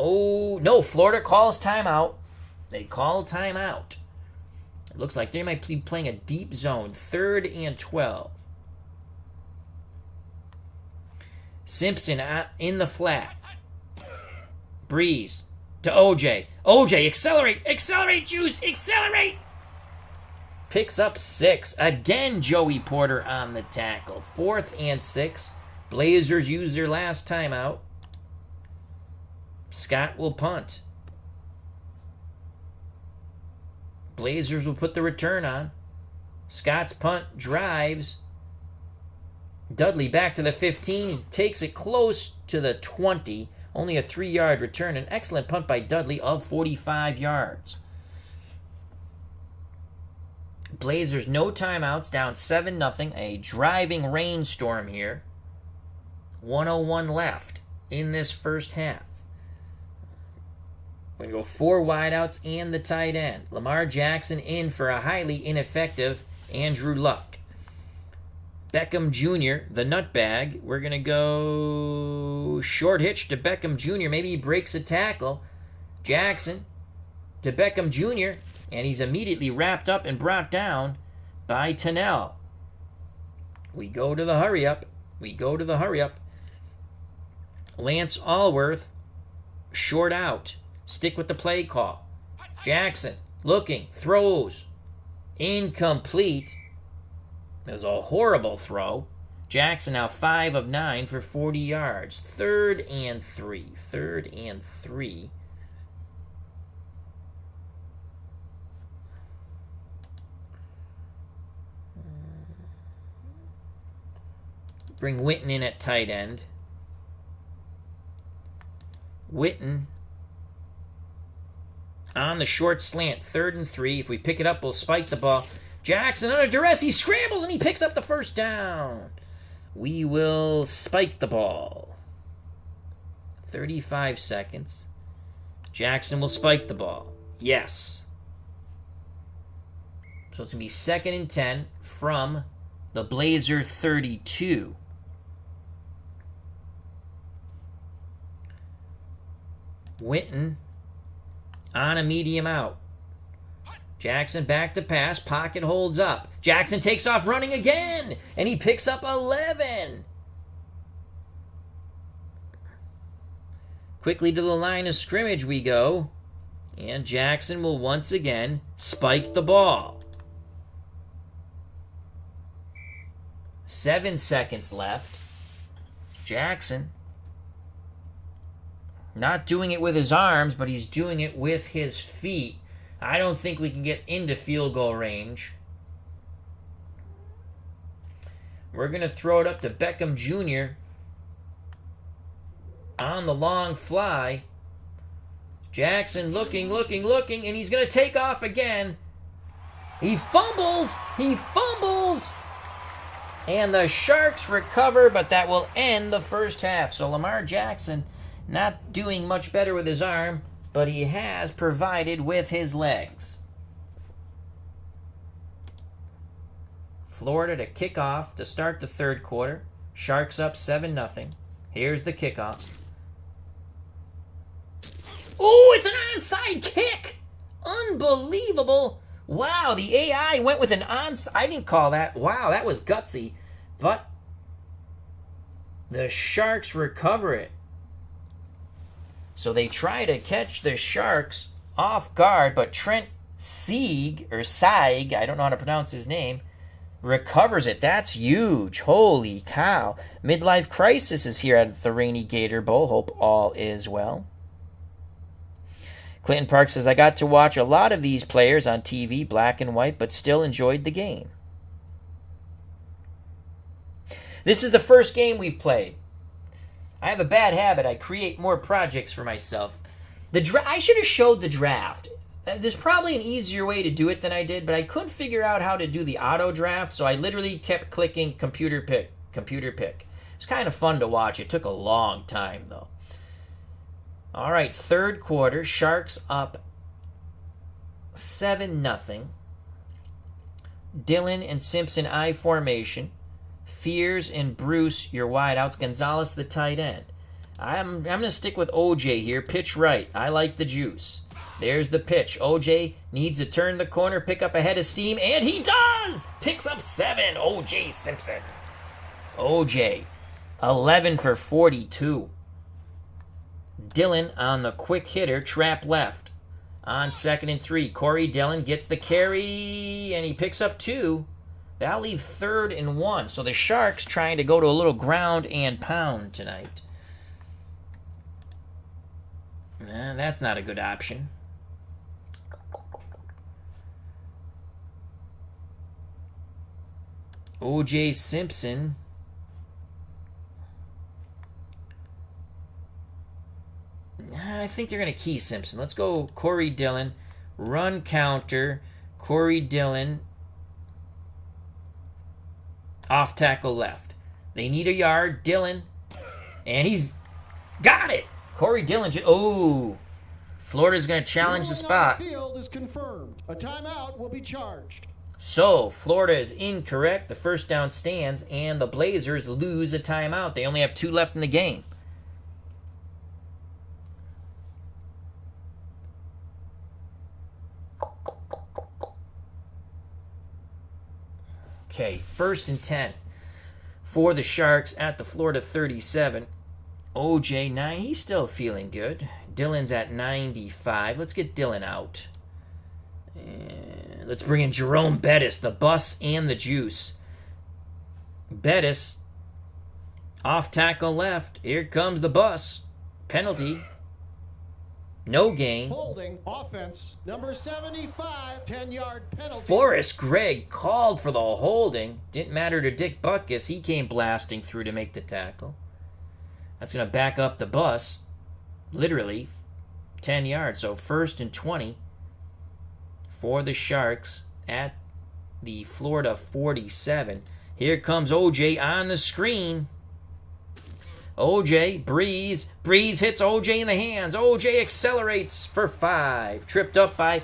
Oh, no, Florida calls timeout. They call timeout. It looks like they might be playing a deep zone. 3rd and 12. Simpson in the flat. Breeze to O.J. O.J. accelerate. Accelerate, Juice. Accelerate. Picks up 6. Again, Joey Porter on the tackle. 4th and 6. Blazers use their last timeout. Scott will punt. Blazers will put the return on. Scott's punt drives. Dudley back to the 15. He takes it close to the 20. Only a 3-yard return. An excellent punt by Dudley of 45 yards. Blazers, no timeouts, down 7-0. A driving rainstorm here. 1:01 left in this first half. We're going to go 4 wideouts and the tight end. Lamar Jackson in for a highly ineffective Andrew Luck. Beckham Jr., the nutbag. We're going to go short hitch to Beckham Jr. Maybe he breaks a tackle. Jackson to Beckham Jr., and he's immediately wrapped up and brought down by Tennell. We go to the hurry up. Lance Allworth, short out. Stick with the play call. Jackson, looking, throws. Incomplete. It was a horrible throw. Jackson now 5 of 9 for 40 yards. 3rd and 3. Bring Witten in at tight end. Witten on the short slant, 3rd and 3. If we pick it up, we'll spike the ball. Jackson under duress. He scrambles and he picks up the first down. We will spike the ball. 35 seconds. Jackson will spike the ball. Yes. So it's going to be 2nd and 10 from the Blazer 32. Witten on a medium out. Jackson back to pass. Pocket holds up. Jackson takes off running again. And he picks up 11. Quickly to the line of scrimmage we go. And Jackson will once again spike the ball. 7 seconds left. Jackson not doing it with his arms, but he's doing it with his feet. I don't think we can get into field goal range. We're going to throw it up to Beckham Jr. on the long fly. Jackson looking, and he's going to take off again. He fumbles. And the Sharks recover, but that will end the first half. So Lamar Jackson not doing much better with his arm, but he has provided with his legs. Florida to kick off to start the third quarter. Sharks up 7-0. Here's the kickoff. Oh, it's an onside kick! Unbelievable! Wow, the AI went with an onside. I didn't call that. Wow, that was gutsy. But the Sharks recover it. So they try to catch the Sharks off guard, but Trent Sieg, I don't know how to pronounce his name, recovers it. That's huge. Holy cow. Midlife crisis is here at the Rainy Gator Bowl. Hope all is well. Clinton Park says, I got to watch a lot of these players on TV, black and white, but still enjoyed the game. This is the first game we've played. I have a bad habit. I create more projects for myself. I should have showed the draft. There's probably an easier way to do it than I did, but I couldn't figure out how to do the auto draft, so I literally kept clicking computer pick. It's kind of fun to watch. It took a long time, though. All right, third quarter. Sharks up 7-0. Dylan and Simpson I formation. Fears and Bruce, your wideouts. Gonzalez, the tight end. I'm going to stick with OJ here. Pitch right. I like the juice. There's the pitch. OJ needs to turn the corner, pick up a head of steam, and he does! Picks up 7. OJ Simpson. OJ, 11 for 42. Dylan on the quick hitter, trap left. On 2nd and 3, Corey Dillon gets the carry, and he picks up 2. That'll leave 3rd and 1. So the Sharks trying to go to a little ground and pound tonight. That's not a good option. O.J. Simpson. I think they're going to key Simpson. Let's go Corey Dillon. Run counter. Corey Dillon. Off tackle left. They need a yard. Dillon. And he's got it. Corey Dillon. Florida's going to challenge the spot. The field is confirmed. A timeout will be charged. So, Florida is incorrect. The first down stands, and the Blazers lose a timeout. They only have 2 left in the game. Okay, 1st and 10 for the Sharks at the Florida 37. OJ 9. He's still feeling good. Dylan's at 95. Let's get Dylan out. And let's bring in Jerome Bettis, the bus and the juice. Bettis, off tackle left. Here comes the bus. Penalty. No gain. Holding offense. Number 75, 10-yard penalty. Forrest Gregg called for the holding. Didn't matter to Dick Butkus. He came blasting through to make the tackle. That's going to back up the bus. Literally 10 yards. So 1st and 20 for the Sharks at the Florida 47. Here comes OJ on the screen. OJ, Breeze hits OJ in the hands. OJ accelerates for 5. Tripped up by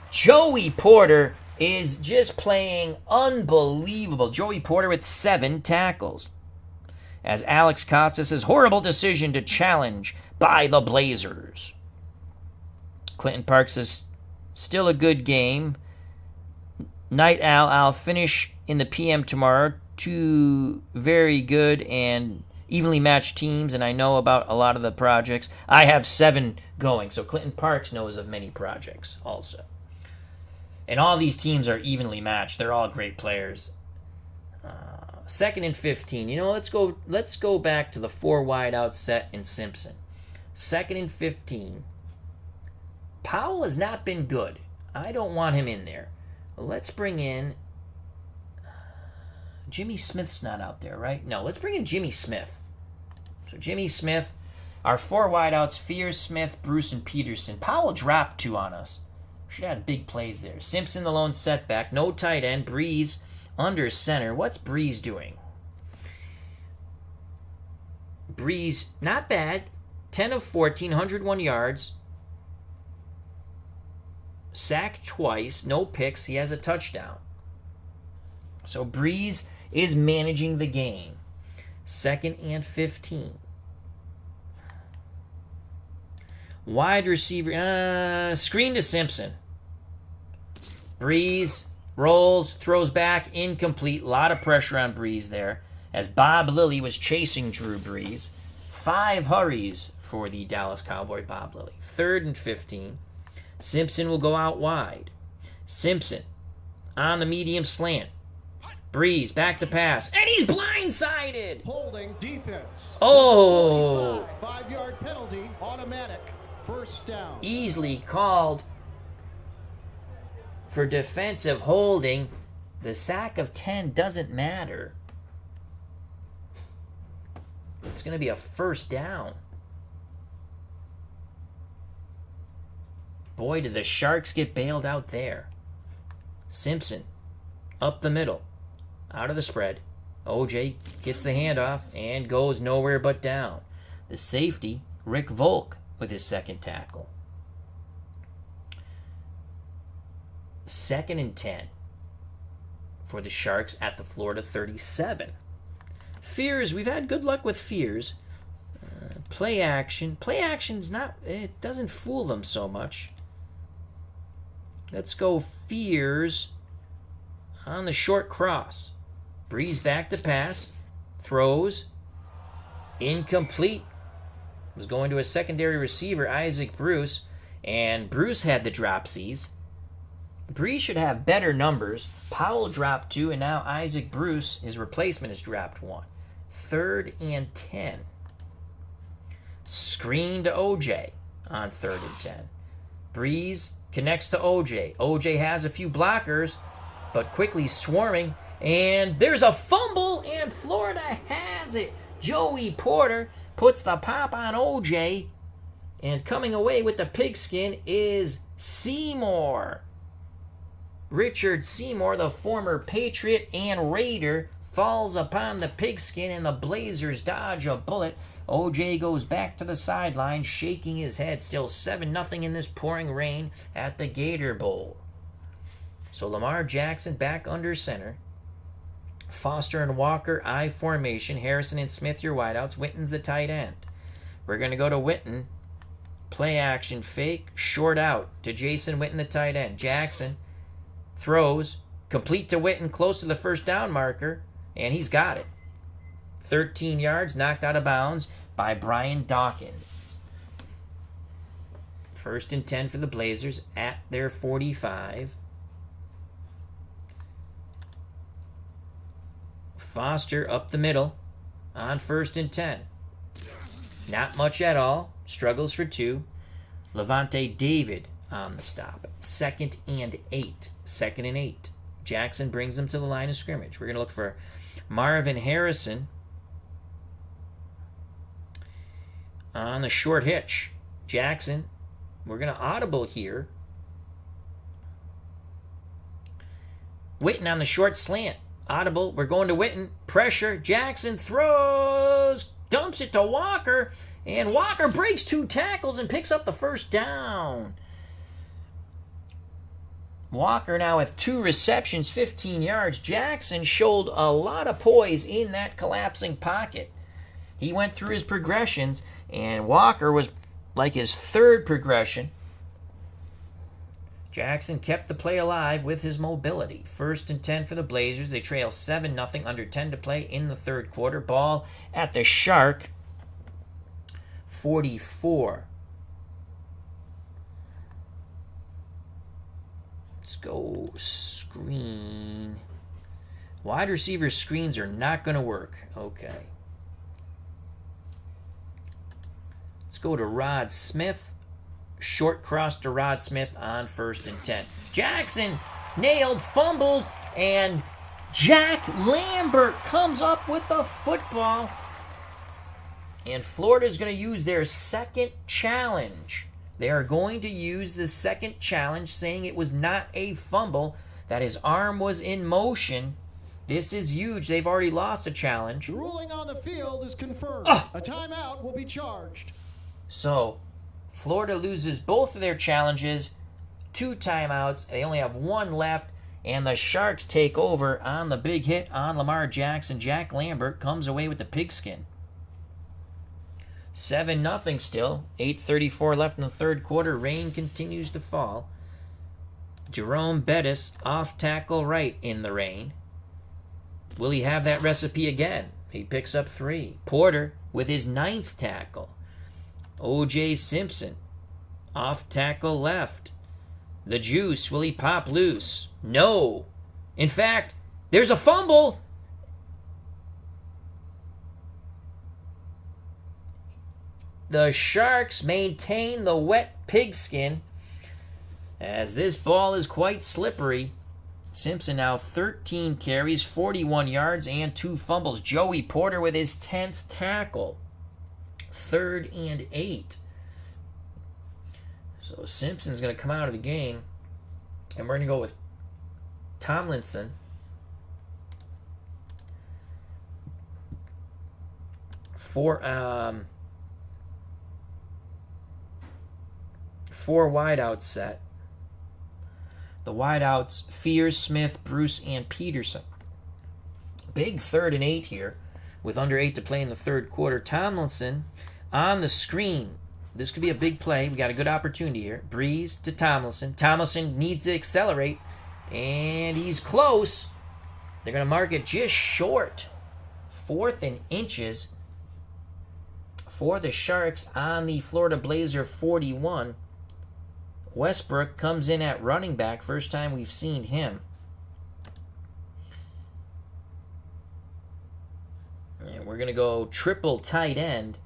Joey Porter, is just playing unbelievable. Joey Porter with 7 tackles. As Alex Costas' horrible decision to challenge by the Blazers. Clinton Parks is still a good game. Night Owl, I'll finish in the PM tomorrow. 2 very good and evenly matched teams, and I know about a lot of the projects. I have 7 going, so Clinton Parks knows of many projects also. And all these teams are evenly matched. They're all great players. 2nd and 15. You know, let's go back to the 4 wide out set in Simpson. 2nd and 15. Powell has not been good. I don't want him in there. Let's bring in Jimmy Smith's not out there, right? No, let's bring in Jimmy Smith. So Jimmy Smith, our 4 wideouts, Fears, Smith, Bruce, and Peterson. Powell dropped 2 on us. Should have had big plays there. Simpson, the lone setback. No tight end. Breeze under center. What's Breeze doing? Breeze, not bad. 10 of 14, 101 yards. Sacked twice. No picks. He has a touchdown. So Breeze is managing the game. 2nd and 15. Wide receiver. Screen to Simpson. Breeze rolls, throws back, incomplete. A lot of pressure on Breeze there as Bob Lilly was chasing Drew Brees. 5 hurries for the Dallas Cowboy Bob Lilly. 3rd and 15. Simpson will go out wide. Simpson on the medium slant. Breeze back to pass, and he's blindsided. Holding defense. Oh! 5-yard penalty, automatic. 1st down. Easily called for defensive holding. The sack of 10 doesn't matter. It's going to be a 1st down. Boy, did the Sharks get bailed out there. Simpson up the middle. Out of the spread. OJ gets the handoff and goes nowhere but down. The safety, Rick Volk, with his 2nd tackle. 2nd and 10 for the Sharks at the Florida 37. Fears, we've had good luck with Fears. Play action. Play action's not, it doesn't fool them so much. Let's go Fears on the short cross. Breeze back to pass. Throws. Incomplete. Was going to a secondary receiver, Isaac Bruce. And Bruce had the dropsies. Breeze should have better numbers. Powell dropped 2, and now Isaac Bruce, his replacement, has dropped 1. 3rd and 10. Screen to OJ on 3rd and 10. Breeze connects to OJ. OJ has a few blockers, but quickly swarming. And there's a fumble, and Florida has it. Joey Porter puts the pop on OJ. And coming away with the pigskin is Seymour. Richard Seymour, the former Patriot and Raider, falls upon the pigskin, and the Blazers dodge a bullet. OJ goes back to the sideline, shaking his head. Still 7-0 in this pouring rain at the Gator Bowl. So Lamar Jackson back under center. Foster and Walker, I formation. Harrison and Smith, your wideouts. Witten's the tight end. We're going to go to Witten. Play action, fake, short out to Jason Witten, the tight end. Jackson throws, Complete to Witten, close to the first down marker, and he's got it. 13 yards, knocked out of bounds by Brian Dawkins. 1st and 10 for the Blazers at their 45. Foster up the middle on 1st and 10. Not much at all. Struggles for 2. Levante David on the stop. 2nd and 8. 2nd and 8. Jackson brings them to the line of scrimmage. We're going to look for Marvin Harrison on the short hitch. Jackson, we're going to audible here. Witten on the short slant. Audible, we're going to Witten. Pressure. Jackson throws. Dumps it to Walker. And Walker breaks 2 tackles and picks up the first down. Walker now with 2 receptions, 15 yards. Jackson showed a lot of poise in that collapsing pocket. He went through his progressions, and Walker was like his 3rd progression. Jackson kept the play alive with his mobility. 1st and 10 for the Blazers. They trail 7-0, under 10 to play in the 3rd quarter. Ball at the Shark 44. Let's go screen. Wide receiver screens are not going to work. Okay. Let's go to Rod Smith. Short cross to Rod Smith on 1st and 10. Jackson nailed, fumbled, and Jack Lambert comes up with the football. And Florida is going to use their 2nd challenge. They are going to use the 2nd challenge, saying it was not a fumble, that his arm was in motion. This is huge. They've already lost a challenge. The ruling on the field is confirmed. A timeout will be charged. So, Florida loses both of their challenges, 2 timeouts. They only have 1 left, and the Sharks take over on the big hit on Lamar Jackson. Jack Lambert comes away with the pigskin. 7-0 still. 8:34 left in the 3rd quarter. Rain continues to fall. Jerome Bettis off tackle right in the rain. Will he have that recipe again? He picks up 3. Porter with his 9th tackle. O.J. Simpson off tackle left. The Juice, will he pop loose? No. In fact, there's a fumble. The Sharks maintain the wet pigskin as this ball is quite slippery. Simpson now 13 carries, 41 yards, and 2 fumbles. Joey Porter with his 10th tackle. 3rd and 8. So Simpson's going to come out of the game, and we're going to go with Tomlinson. Four wideout set. The wideouts, Fears, Smith, Bruce, and Peterson. Big 3rd and 8 here with under 8 to play in the 3rd quarter. Tomlinson on the screen. This could be a big play. We got a good opportunity here. Breeze to Tomlinson. Tomlinson needs to accelerate, and he's close. They're going to mark it just short. 4th and inches for the Sharks on the Florida Blazer 41. Westbrook comes in at running back. First time we've seen him. And we're going to go triple tight end.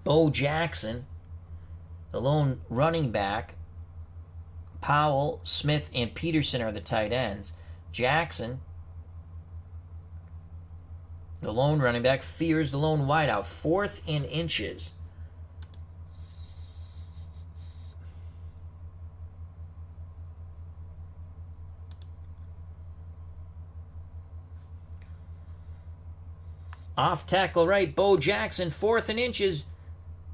Bo Jackson, the lone running back. Powell, Smith, and Peterson are the tight ends. Jackson, the lone running back. Fears, the lone wideout. 4th and inches. Off tackle right, Bo Jackson, 4th and inches.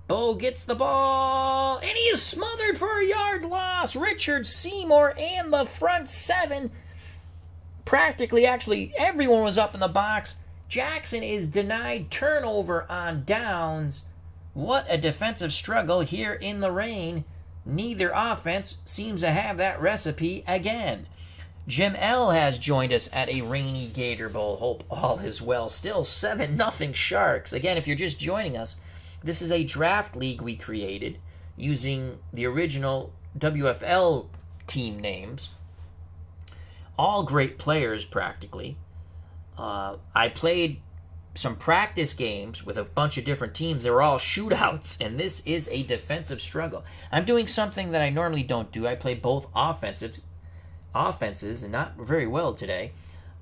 Bo gets the ball, and he is smothered for a yard loss. Richard Seymour and the front 7. Practically, actually, everyone was up in the box. Jackson is denied turnover on downs. What a defensive struggle here in the rain. Neither offense seems to have that recipe again. Jim L. has joined us at a rainy Gator Bowl. Hope all is well. Still 7-0 Sharks. Again, if you're just joining us, this is a draft league we created using the original WFL team names. All great players, practically. I played some practice games with a bunch of different teams. They were all shootouts, and this is a defensive struggle. I'm doing something that I normally don't do. I play both offenses, and not very well today.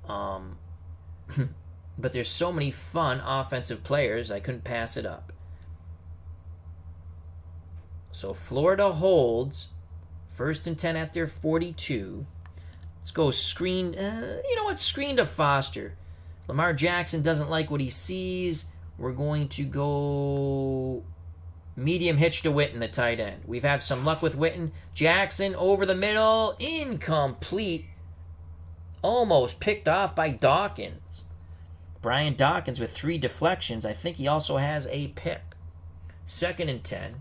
But there's so many fun offensive players, I couldn't pass it up. So Florida holds. 1st and 10 at their 42. Let's go screen. You know what? Screen to Foster. Lamar Jackson doesn't like what he sees. We're going to go medium hitch to Witten, the tight end. We've had some luck with Witten. Jackson over the middle. Incomplete. Almost picked off by Dawkins. Brian Dawkins with 3 deflections. I think he also has a pick. 2nd and 10.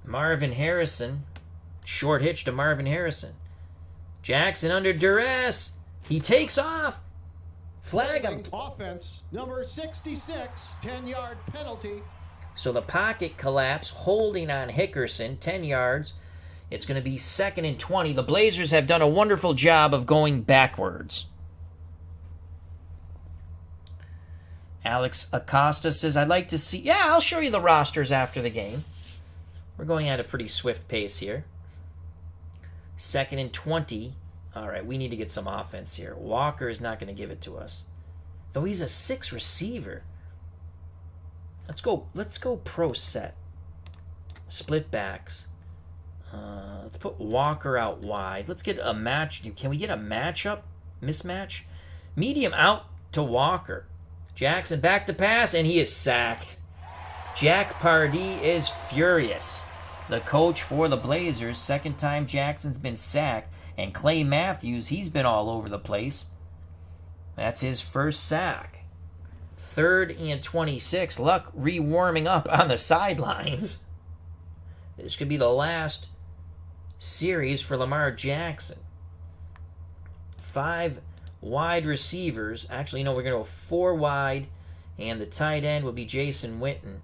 Marvin Harrison. Short hitch to Marvin Harrison. Jackson under duress. He takes off. Flag him. Offense, number 66, 10-yard penalty. So the pocket collapse, holding on Hickerson, 10 yards. It's going to be 2nd and 20. The Blazers have done a wonderful job of going backwards. Alex Acosta says, I'd like to see... Yeah, I'll show you the rosters after the game. We're going at a pretty swift pace here. 2nd and 20. All right, we need to get some offense here. Walker is not going to give it to us, though he's a 6 receiver. Let's go pro set. Split backs. Let's put Walker out wide. Let's get a match. Can we get a matchup? Mismatch? Medium out to Walker. Jackson back to pass, and he is sacked. Jack Pardee is furious. The coach for the Blazers, 2nd time Jackson's been sacked. And Clay Matthews, he's been all over the place. That's his 1st sack. 3rd and 26. Luck re-warming up on the sidelines. This could be the last series for Lamar Jackson. 5 wide receivers. Actually, no, we're going to go 4 wide. And the tight end will be Jason Witten.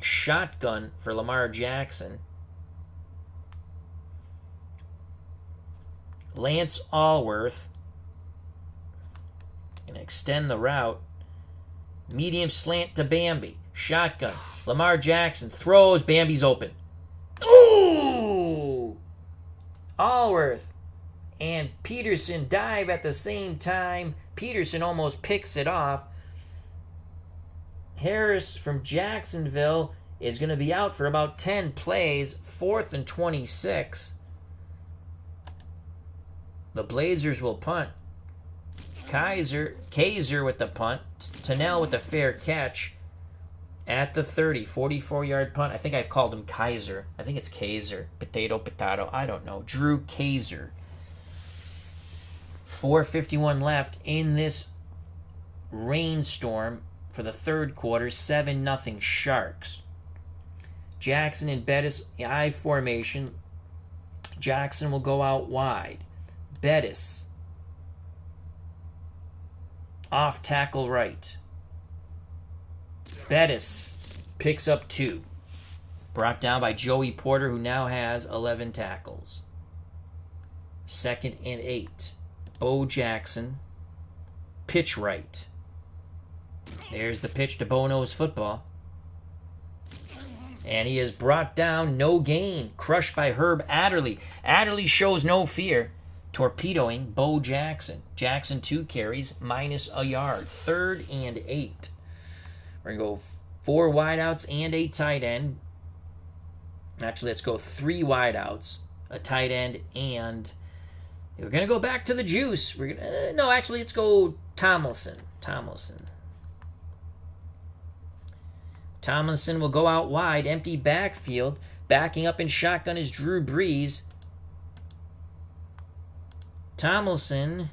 Shotgun for Lamar Jackson. Lance Allworth. Going to extend the route. Medium slant to Bambi. Shotgun. Lamar Jackson throws. Bambi's open. Ooh! Allworth and Peterson dive at the same time. Peterson almost picks it off. Harris from Jacksonville is going to be out for about 10 plays. 4th and 26. The Blazers will punt. Kaiser with the punt. Tennell with the fair catch at the 30. 44-yard punt. I think I've called him Kaiser. I think it's Kaiser. Potato. I don't know. Drew Kaiser. 4:51 left in this rainstorm for the 3rd quarter. 7-0 Sharks. Jackson and Bettis, I formation. Jackson will go out wide. Bettis. Off tackle right. Bettis picks up 2. Brought down by Joey Porter, who now has 11 tackles. 2nd and 8. Bo Jackson. Pitch right. There's the pitch to Bono's football. And he is brought down, no gain. Crushed by Herb Adderley. Adderley shows no fear. Torpedoing Bo Jackson. Jackson 2 carries, -1 yard. 3rd and 8. We're going to go 4 wideouts and a tight end. Actually, let's go 3 wideouts, a tight end, and we're going to go back to the juice. We're gonna, no, actually, let's go Tomlinson. Tomlinson will go out wide, empty backfield. Backing up in shotgun is Drew Brees. Tomlinson.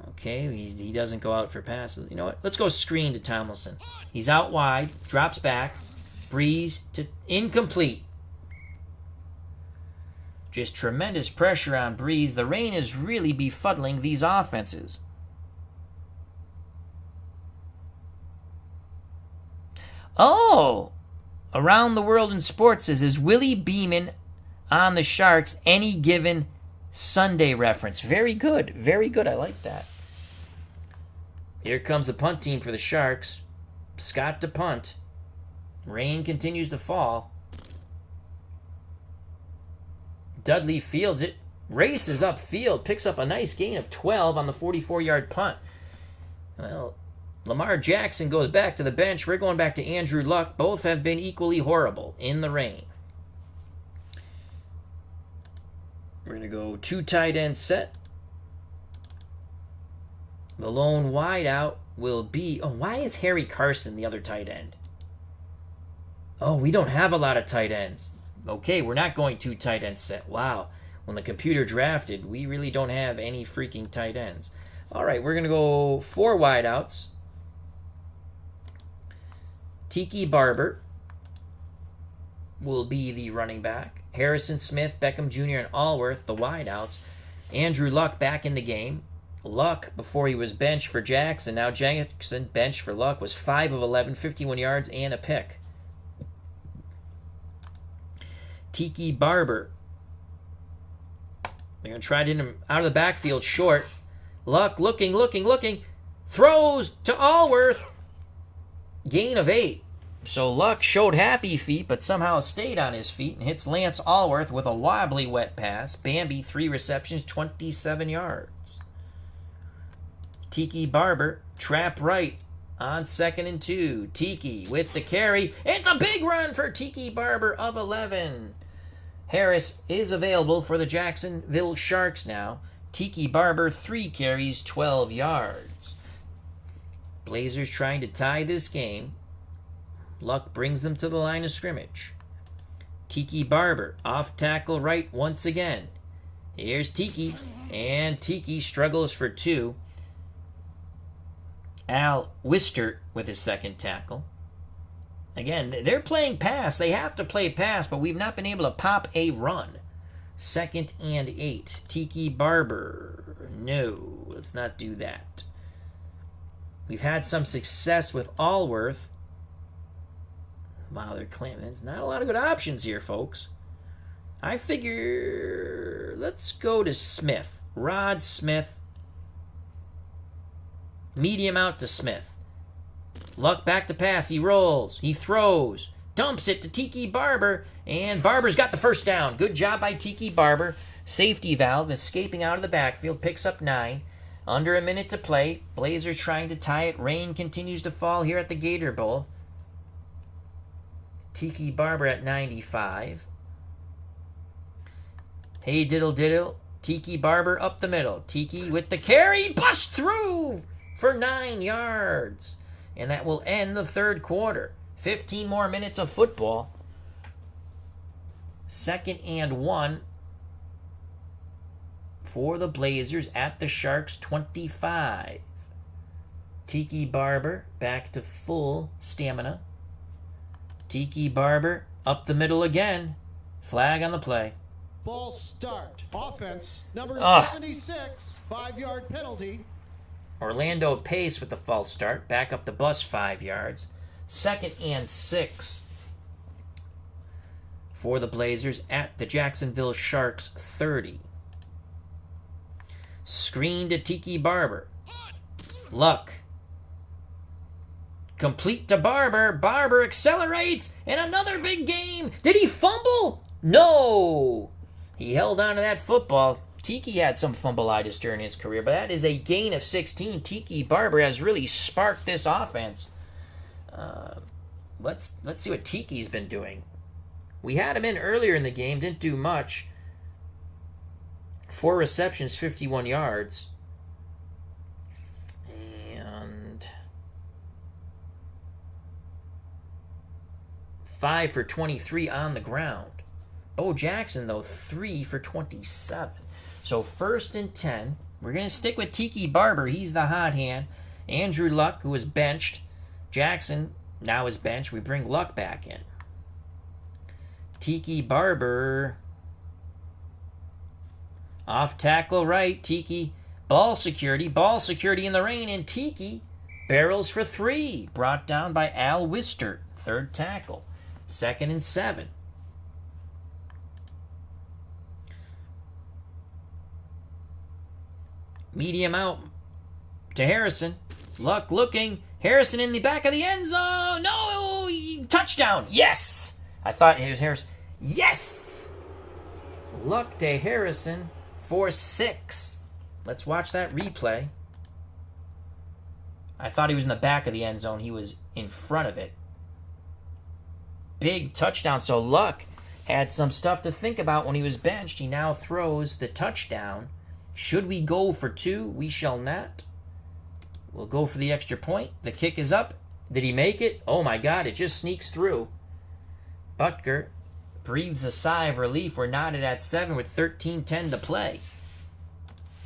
Okay, he doesn't go out for passes. You know what? Let's go screen to Tomlinson. He's out wide, drops back, Breeze to incomplete. Just tremendous pressure on Breeze. The rain is really befuddling these offenses. Oh! Around the World in Sports says, is Willie Beeman on the Sharks any given Sunday reference? Very good. Very good. I like that. Here comes the punt team for the Sharks. Scott to punt. Rain continues to fall. Dudley fields it. Races upfield. Picks up a nice gain of 12 on the 44-yard punt. Well, Lamar Jackson goes back to the bench. We're going back to Andrew Luck. Both have been equally horrible in the rain. We're going to go 2 tight end set. The lone wideout will be... Oh, why is Harry Carson the other tight end? Oh, we don't have a lot of tight ends. Okay, we're not going 2 tight end set. Wow. When the computer drafted, we really don't have any freaking tight ends. All right, we're going to go 4 wideouts. Tiki Barber will be the running back. Harrison Smith, Beckham Jr., and Allworth, the wideouts. Andrew Luck back in the game. Luck, before he was benched for Jackson, now Jackson benched for Luck, was 5 of 11, 51 yards, and a pick. Tiki Barber. They're going to try to hit him out of the backfield short. Luck looking. Throws to Allworth. Gain of 8. So Luck showed happy feet, but somehow stayed on his feet and hits Lance Allworth with a wobbly wet pass. Bambi, 3 receptions, 27 yards. Tiki Barber, trap right on 2nd and 2. Tiki with the carry. It's a big run for Tiki Barber of 11. Harris is available for the Jacksonville Sharks now. Tiki Barber, 3 carries, 12 yards. Blazers trying to tie this game. Luck brings them to the line of scrimmage. Tiki Barber, off tackle right once again. Here's Tiki, and Tiki struggles for 2. Al Wistert with his 2nd tackle. Again, they're playing pass. They have to play pass, but we've not been able to pop a run. 2nd and 8. Tiki Barber. No, let's not do that. We've had some success with Allworth. Wow, they're claiming there's not a lot of good options here, folks. I figure let's go to Smith. Rod Smith. Medium out to Smith. Luck back to pass. He rolls. He throws. Dumps it to Tiki Barber. And Barber's got the first down. Good job by Tiki Barber. Safety valve escaping out of the backfield. Picks up 9. Under a minute to play. Blazers trying to tie it. Rain continues to fall here at the Gator Bowl. Tiki Barber at 95. Hey, diddle diddle. Tiki Barber up the middle. Tiki with the carry. Bust through for 9 yards. And that will end the 3rd quarter. 15 more minutes of football. 2nd and 1 for the Blazers at the Sharks 25. Tiki Barber back to full stamina. Tiki Barber up the middle again. Flag on the play. False start. Offense, number 76, 5-yard penalty. Orlando Pace with the false start. Back up the bus 5 yards. 2nd and 6 for the Blazers at the Jacksonville Sharks 30. Screen to Tiki Barber. Luck. Complete to Barber. Barber accelerates. And another big game. Did he fumble? No. He held on to that football. Tiki had some fumbleitis during his career, but that is a gain of 16. Tiki Barber has really sparked this offense. Let's see what Tiki's been doing. We had him in earlier in the game, didn't do much. 4 receptions, 51 yards. And 5 for 23 on the ground. Bo Jackson, though, 3 for 27. So 1st and 10. We're going to stick with Tiki Barber. He's the hot hand. Andrew Luck, who was benched. Jackson now is benched. We bring Luck back in. Tiki Barber. Off tackle right. Tiki. Ball security in the rain. And Tiki barrels for 3. Brought down by Al Wister. 3rd tackle. 2nd and 7. Medium out to Harrison. Luck looking. Harrison in the back of the end zone. No! Touchdown! Yes! I thought it was Harrison. Yes! Luck to Harrison for 6. Let's watch that replay. I thought he was in the back of the end zone. He was in front of it. Big touchdown. So Luck had some stuff to think about when he was benched. He now throws the touchdown. Should we go for 2? We shall not. We'll go for the extra point. The kick is up. Did he make it? Oh my God, it just sneaks through. Butker breathes a sigh of relief. We're knotted at 7 with 13:10 to play.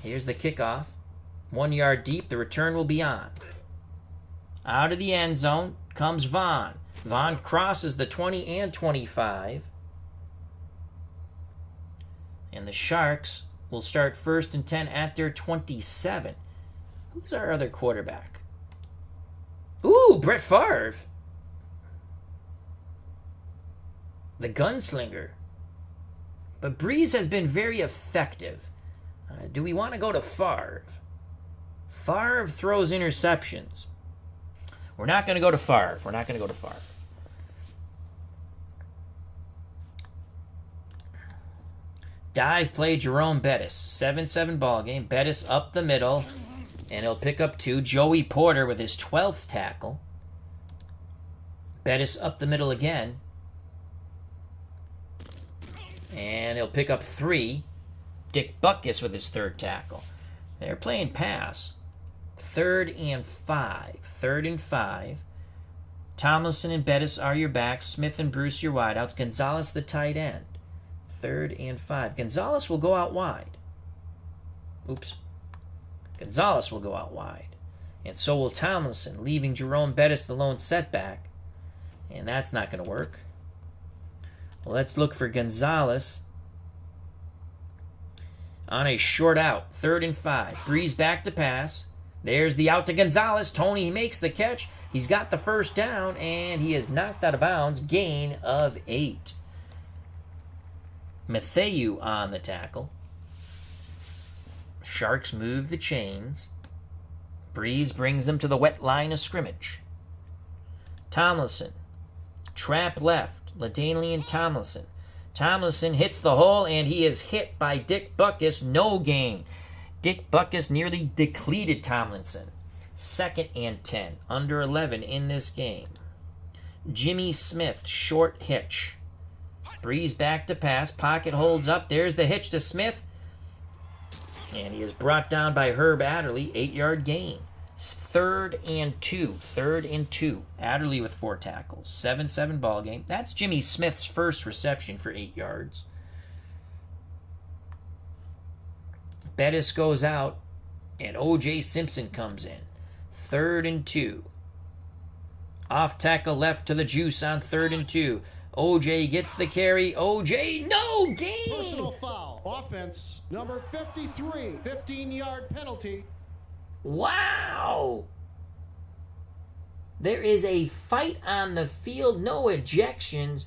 Here's the kickoff. 1 yard deep. The return will be on. Out of the end zone comes Vaughn. Vaughn crosses the 20 and 25. And the Sharks will start 1st and 10 at their 27. Who's our other quarterback? Ooh, Brett Favre. The gunslinger. But Breeze has been very effective. Do we want to go to Favre? Favre throws interceptions. We're not going to go to Favre. We're not going to go to Favre. Dive play Jerome Bettis. 7-7 ball game. Bettis up the middle. And he'll pick up 2. Joey Porter with his 12th tackle. Bettis up the middle again. And he'll pick up 3. Dick Butkus with his 3rd tackle. They're playing pass. 3rd and 5. 3rd and 5. Tomlinson and Bettis are your backs. Smith and Bruce your wideouts. Gonzalez the tight end. 3rd and 5. Gonzalez will go out wide. Oops. Gonzalez will go out wide. And so will Tomlinson, leaving Jerome Bettis the lone setback. And that's not going to work. Well, let's look for Gonzalez on a short out. 3rd and 5. Breeze back to pass. There's the out to Gonzalez. Tony makes the catch. He's got the 1st down, and he is knocked out of bounds. Gain of 8. Matthew on the tackle. Sharks move the chains. Breeze brings them to the wet line of scrimmage. Tomlinson. Trap left. LaDainian Tomlinson. Tomlinson hits the hole, and he is hit by Dick Butkus. No gain. Dick Butkus nearly depleted Tomlinson. 2nd and 10. Under 11 in this game. Jimmy Smith. Short hitch. Breeze back to pass. Pocket holds up. There's the hitch to Smith. And he is brought down by Herb Adderley. 8-yard gain. 3rd and 2. 3rd and 2. Adderley with 4 tackles. 7-7 ball game. That's Jimmy Smith's first reception for 8 yards. Bettis goes out. And O.J. Simpson comes in. 3rd and 2. Off tackle left to the juice on 3rd and 2. O.J. gets the carry. O.J. no gain. Personal foul. Offense number 53. 15-yard penalty. Wow. There is a fight on the field. No ejections.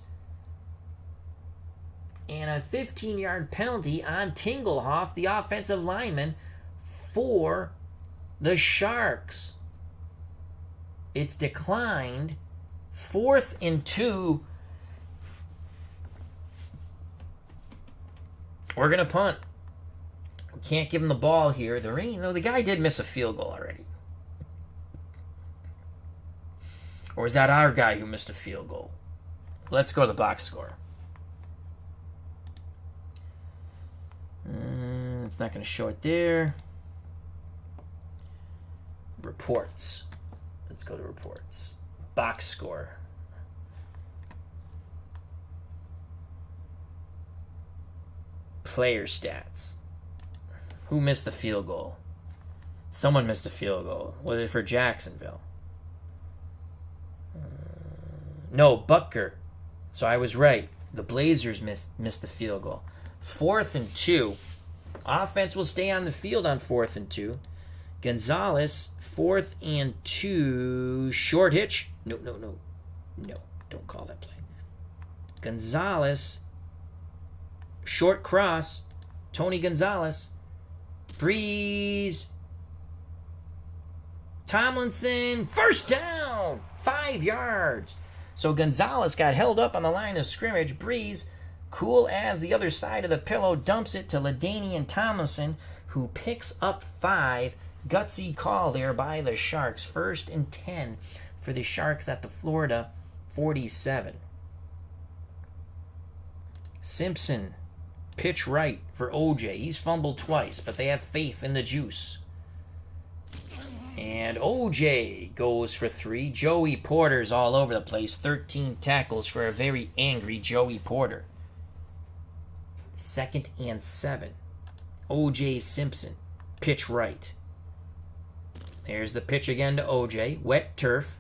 And a 15-yard penalty on Tinglehoff, the offensive lineman, for the Sharks. It's declined. 4th and 2. We're going to punt. We can't give him the ball here. The guy did miss a field goal already. Or is that our guy who missed a field goal? Let's go to the box score. It's not going to show it there. Reports. Let's go to reports. Box score. player stats. Who missed the field goal? Someone missed a field goal. Was it for Jacksonville? No, Butker. So I was right. The Blazers missed the field goal. 4th and 2. Offense will stay on the field on 4th and 2. Gonzalez, 4th and 2. Short hitch. No. Don't call that play. Gonzalez. Short cross. Tony Gonzalez. Breeze. Tomlinson. First down. 5 yards. So Gonzalez got held up on the line of scrimmage. Breeze, cool as the other side of the pillow, dumps it to LaDainian Tomlinson, who picks up 5. Gutsy call there by the Sharks. 1st and 10 for the Sharks at the Florida 47. Simpson, pitch right for OJ. He's fumbled twice, but they have faith in the juice. And OJ goes for 3. Joey Porter's all over the place. 13 tackles for a very angry Joey Porter. 2nd and 7. OJ Simpson, pitch right. There's the pitch again to OJ. Wet turf.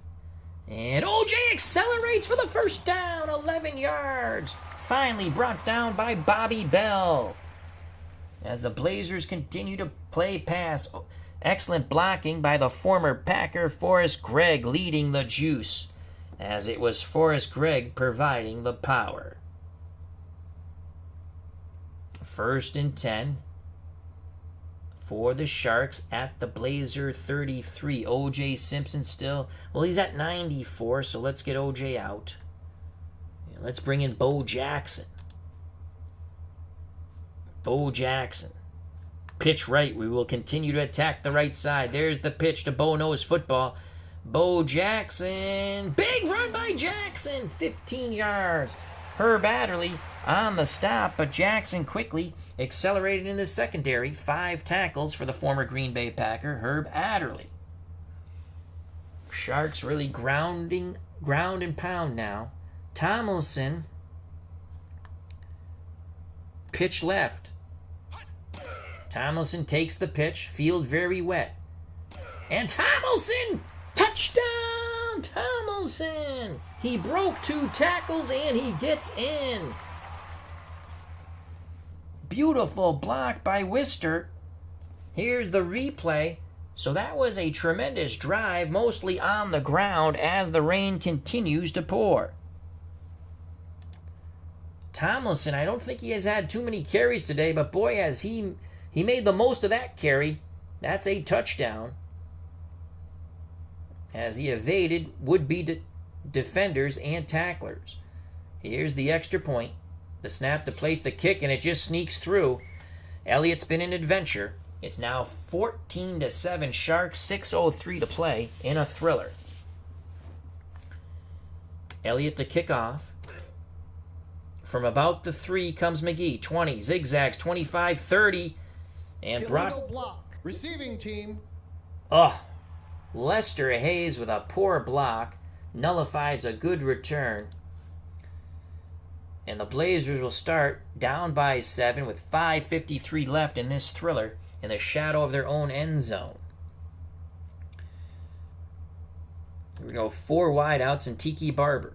And OJ accelerates for the first down. 11 yards. Finally brought down by Bobby Bell. As the Blazers continue to play pass. Excellent blocking by the former Packer Forrest Gregg leading the juice, as it was Forrest Gregg providing the power. 1st and 10 for the Sharks at the Blazer 33. OJ Simpson still, well, he's at 94, so let's get OJ out. Let's bring in Bo Jackson. Bo Jackson. Pitch right. We will continue to attack the right side. There's the pitch to Bo Knows Football. Bo Jackson. Big run by Jackson. 15 yards. Herb Adderley on the stop, but Jackson quickly accelerated in the secondary. 5 tackles for the former Green Bay Packer, Herb Adderley. Sharks really ground and pound now. Tomlinson. Pitch left. Tomlinson takes the pitch. Field very wet. And Tomlinson! Touchdown! Tomlinson! He broke 2 tackles and he gets in. Beautiful block by Wister. Here's the replay. So that was a tremendous drive, mostly on the ground as the rain continues to pour. Tomlinson, I don't think he has had too many carries today, but boy, has he made the most of that carry. That's a touchdown. As he evaded would-be defenders and tacklers. Here's the extra point. The snap to place the kick, and it just sneaks through. Elliott's been an adventure. It's now 14-7 Sharks, 6:03 to play in a thriller. Elliott to kick off. From about the 3 comes McGee. 20, zigzags, 25, 30. And illegal block. Receiving team. Lester Hayes with a poor block nullifies a good return. And the Blazers will start down by 7 with 5:53 left in this thriller in the shadow of their own end zone. We go 4 wideouts and Tiki Barber.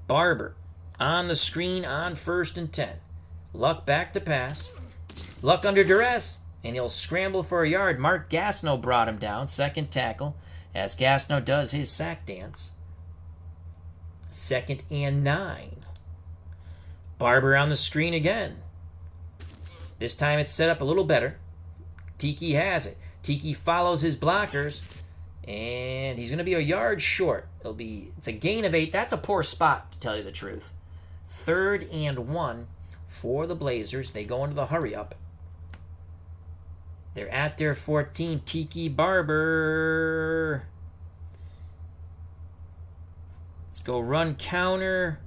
Barber on the screen on 1st and 10. Luck back to pass. Luck under duress, and he'll scramble for a yard. Mark Gastineau brought him down, 2nd tackle, as Gastineau does his sack dance. 2nd and 9. Barber on the screen again. This time it's set up a little better. Tiki has it. Tiki follows his blockers, and he's going to be a yard short. It's a gain of 8. That's a poor spot, to tell you the truth. 3rd and 1 for the Blazers. They go into the hurry-up. They're at their 14. Tiki Barber. Let's go run counter.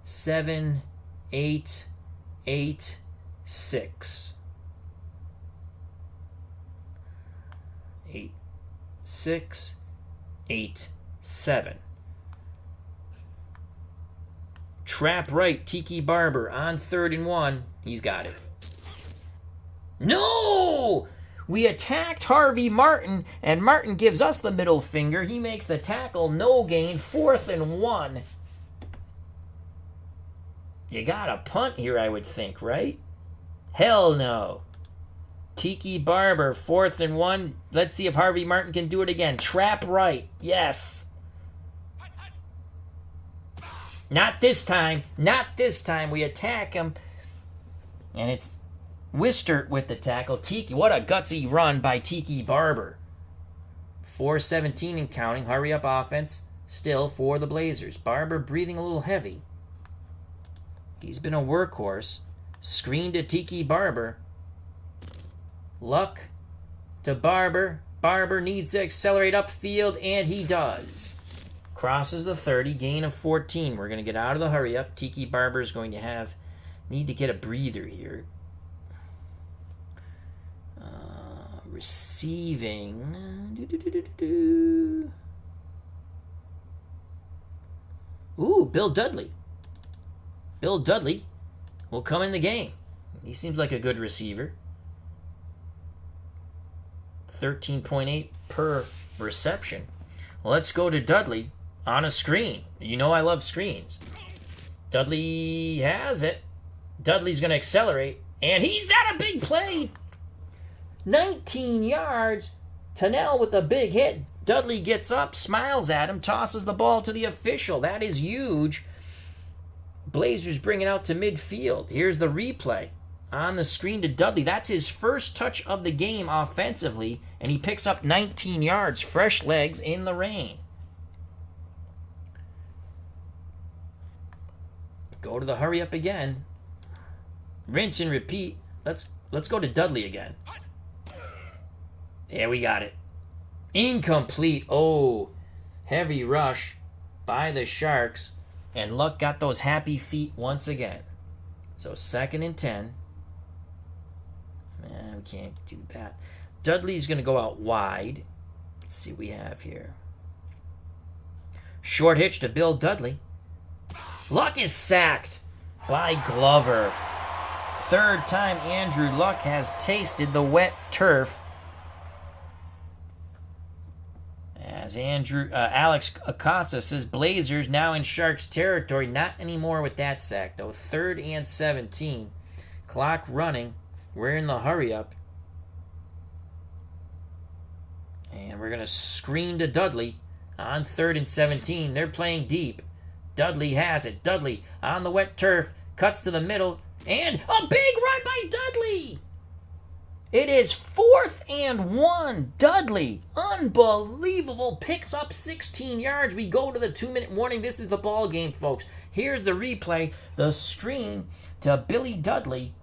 7, 8, 8, 6. 8, 6, 8, 7. Trap right, Tiki Barber on 3rd and 1. He's got it. No! We attacked Harvey Martin, and Martin gives us the middle finger. He makes the tackle, no gain, 4th and 1. You got a punt here, I would think, right? Hell no. Tiki Barber, 4th and 1. Let's see if Harvey Martin can do it again. Trap right. Yes. Not this time. Not this time. We attack him. And it's Wistert with the tackle. Tiki, what a gutsy run by Tiki Barber. 4:17 and counting. Hurry up offense still for the Blazers. Barber breathing a little heavy. He's been a workhorse. Screen to Tiki Barber. Luck to Barber. Barber needs to accelerate upfield, and he does. Crosses the 30, gain of 14. We're going to get out of the hurry up. Tiki Barber is going to need to get a breather here. Receiving. Ooh, Bill Dudley. Bill Dudley will come in the game. He seems like a good receiver. 13.8 per reception. Well, let's go to Dudley on a screen. You know I love screens. Dudley has it. Dudley's going to accelerate. And he's at a big play. 19 yards. Tannell with a big hit. Dudley gets up, smiles at him, tosses the ball to the official. That is huge. Blazers bring it out to midfield. Here's the replay. On the screen to Dudley. That's his first touch of the game offensively, and he picks up 19 yards. Fresh legs in the rain. Go to the hurry up again. Rinse and repeat. Let's go to Dudley again. Yeah, we got it. Incomplete. Oh, heavy rush by the Sharks. And Luck got those happy feet once again. So 2nd and 10. Man, we can't do that. Dudley's going to go out wide. Let's see what we have here. Short hitch to Bill Dudley. Luck is sacked by Glover. 3rd time Andrew Luck has tasted the wet turf. As Alex Acosta says, Blazers now in Sharks territory. Not anymore with that sack, though. 3rd and 17. Clock running. We're in the hurry up. And we're going to screen to Dudley on 3rd and 17. They're playing deep. Dudley has it. Dudley on the wet turf. Cuts to the middle. And a big run by Dudley. It is 4th and 1. Dudley, unbelievable, picks up 16 yards. We go to the 2-minute warning. This is the ball game, folks. Here's the replay. The screen to Billy Dudley.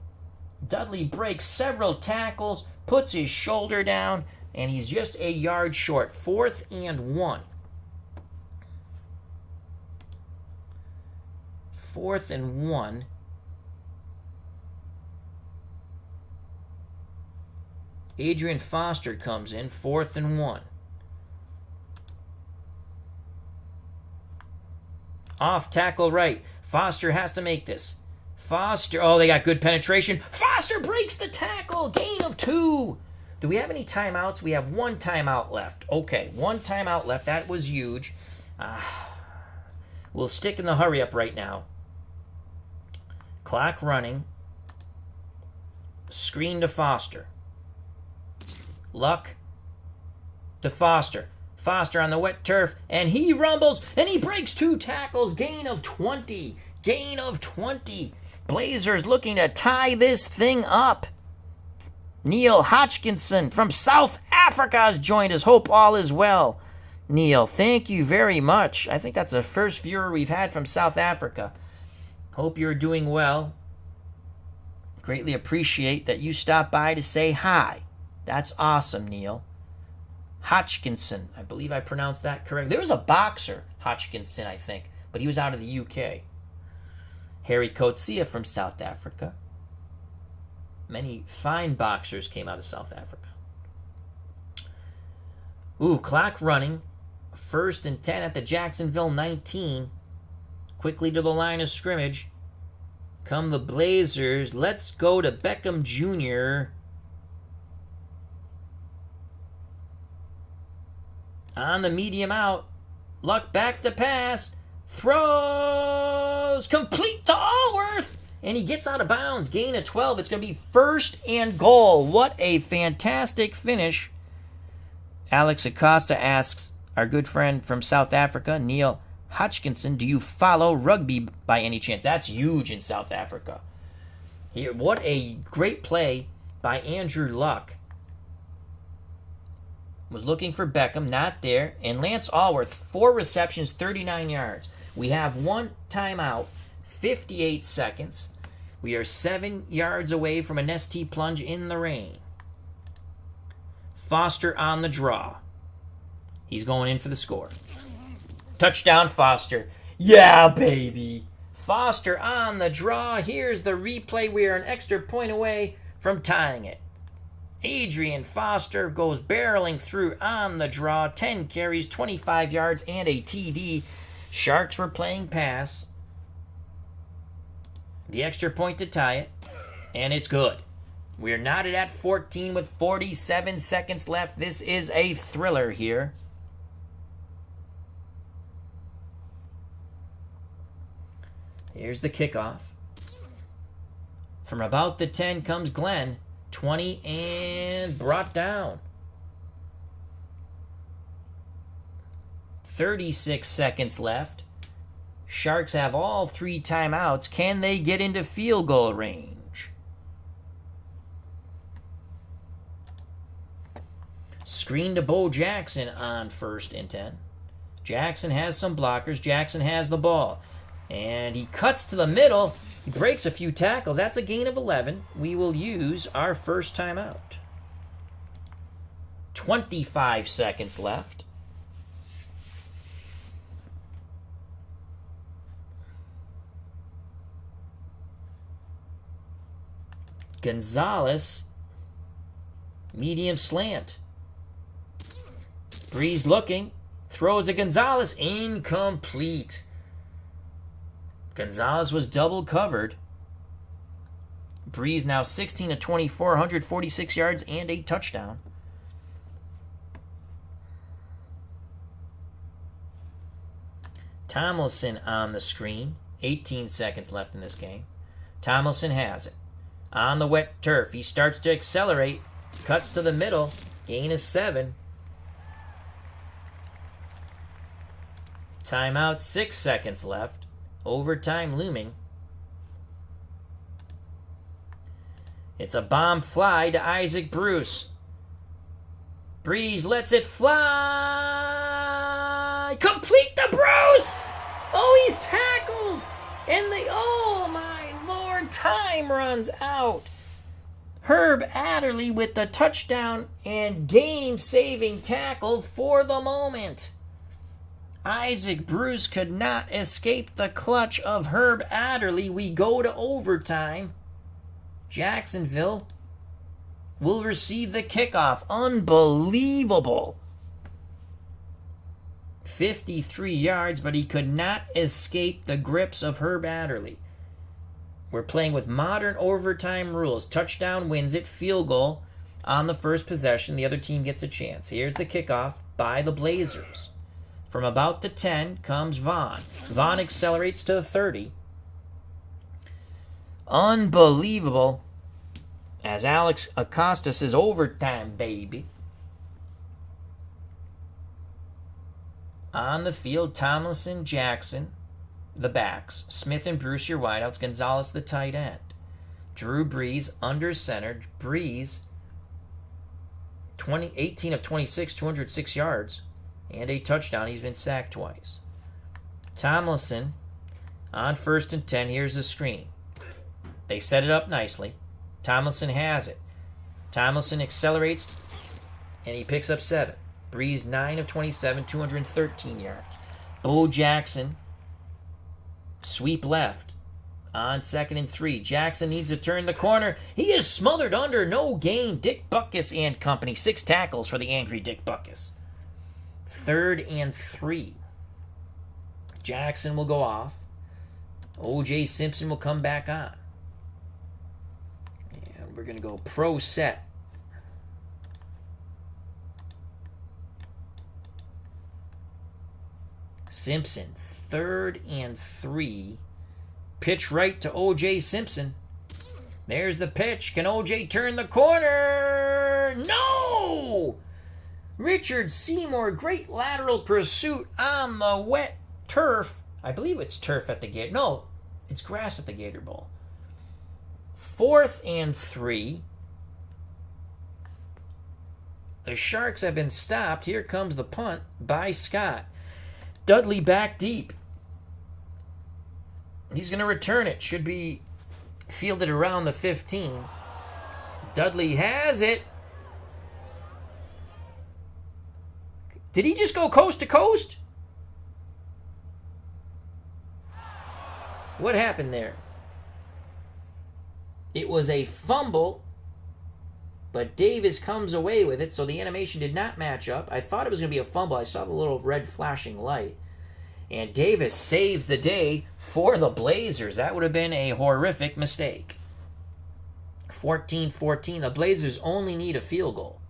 Dudley breaks several tackles, puts his shoulder down, and he's just a yard short. 4th and 1. 4th and 1. Adrian Foster comes in, 4th and 1. Off tackle right. Foster has to make this. Foster, oh, they got good penetration. Foster breaks the tackle. Gain of 2. Do we have any timeouts? We have 1 timeout left. Okay, 1 timeout left. That was huge. We'll stick in the hurry up right now. Clock running. Screen to Foster. Luck to Foster. Foster on the wet turf, and he rumbles, and he breaks 2 tackles. Gain of 20. Gain of 20. Blazers looking to tie this thing up. Neil Hodgkinson from South Africa has joined us. Hope all is well. Neil, thank you very much. I think that's the first viewer we've had from South Africa. Hope you're doing well. Greatly appreciate that you stopped by to say hi. That's awesome, Neil. Hodgkinson, I believe I pronounced that correct. There was a boxer, Hodgkinson, I think, but he was out of the UK. Harry Coetzee from South Africa. Many fine boxers came out of South Africa. Ooh, clock running. 1st and 10 at the Jacksonville 19. quickly to the line of scrimmage. Come the Blazers. Let's go to Beckham Jr. On the medium out. Luck back to pass. Throws. Complete to Allworth. And he gets out of bounds. Gain of 12. It's going to be 1st and goal. What a fantastic finish. Alex Acosta asks our good friend from South Africa, Neil Hodgkinson, do you follow rugby by any chance? That's huge in South Africa. Here, what a great play by Andrew Luck. Was looking for Beckham, not there. And Lance Allworth, 4 receptions, 39 yards. We have 1 timeout, 58 seconds. We are 7 yards away from an ST plunge in the rain. Foster on the draw. He's going in for the score. Touchdown, Foster. Yeah, baby. Foster on the draw. Here's the replay. We are an extra point away from tying it. Adrian Foster goes barreling through on the draw. 10 carries, 25 yards, and a TD. Sharks were playing pass. The extra point to tie it. And it's good. We're knotted at 14 with 47 seconds left. This is a thriller here. Here's the kickoff. From about the 10 comes Glenn. 20 and brought down. 36 seconds left. Sharks have all 3 timeouts. Can they get into field goal range? Screen to Bo Jackson on 1st and 10. Jackson has some blockers. Jackson has the ball. And he cuts to the middle. He breaks a few tackles. That's a gain of 11. We will use our first timeout. 25 seconds left. Gonzalez. Medium slant. Breeze looking. Throws to Gonzalez. Incomplete. Gonzalez was double covered. Breeze now 16 of 24, 146 yards and a touchdown. Tomlinson on the screen. 18 seconds left in this game. Tomlinson has it. On the wet turf. He starts to accelerate. Cuts to the middle. Gain is 7. Timeout, 6 seconds left. Overtime looming. It's a bomb fly to Isaac Bruce. Breeze lets it fly. Complete to Bruce. Oh, he's tackled. And oh my Lord, time runs out. Herb Adderley with the touchdown and game-saving tackle for the moment. Isaac Bruce could not escape the clutch of Herb Adderley. We go to overtime. Jacksonville will receive the kickoff. Unbelievable. 53 yards, but he could not escape the grips of Herb Adderley. We're playing with modern overtime rules. Touchdown wins it, field goal on the first possession. The other team gets a chance. Here's the kickoff by the Blazers. From about the 10 comes Vaughn. Vaughn accelerates to the 30. Unbelievable. As Alex Acosta says, overtime, baby. On the field, Tomlinson, Jackson, the backs. Smith and Bruce, your wideouts. Gonzalez, the tight end. Drew Brees, under center. Brees, 18 of 26, 206 yards. And a touchdown. He's been sacked twice. Tomlinson on 1st and 10. Here's the screen. They set it up nicely. Tomlinson has it. Tomlinson accelerates, and he picks up 7. Breeze 9 of 27, 213 yards. Bo Jackson, sweep left on 2nd and 3. Jackson needs to turn the corner. He is smothered under, no gain. Dick Butkus and company. 6 tackles for the angry Dick Butkus. 3rd and 3. Jackson will go off. O.J. Simpson will come back on. And we're going to go pro set. Simpson, 3rd and 3. Pitch right to O.J. Simpson. There's the pitch. Can O.J. turn the corner? No! Richard Seymour, great lateral pursuit on the wet turf. I believe it's turf at the Gator. No, it's grass at the Gator Bowl. 4th and 3. The Sharks have been stopped. Here comes the punt by Scott. Dudley back deep. He's going to return it. Should be fielded around the 15. Dudley has it. Did he just go coast to coast? What happened there? It was a fumble, but Davis comes away with it, so the animation did not match up. I thought it was going to be a fumble. I saw the little red flashing light. And Davis saves the day for the Blazers. That would have been a horrific mistake. 14-14. The Blazers only need a field goal.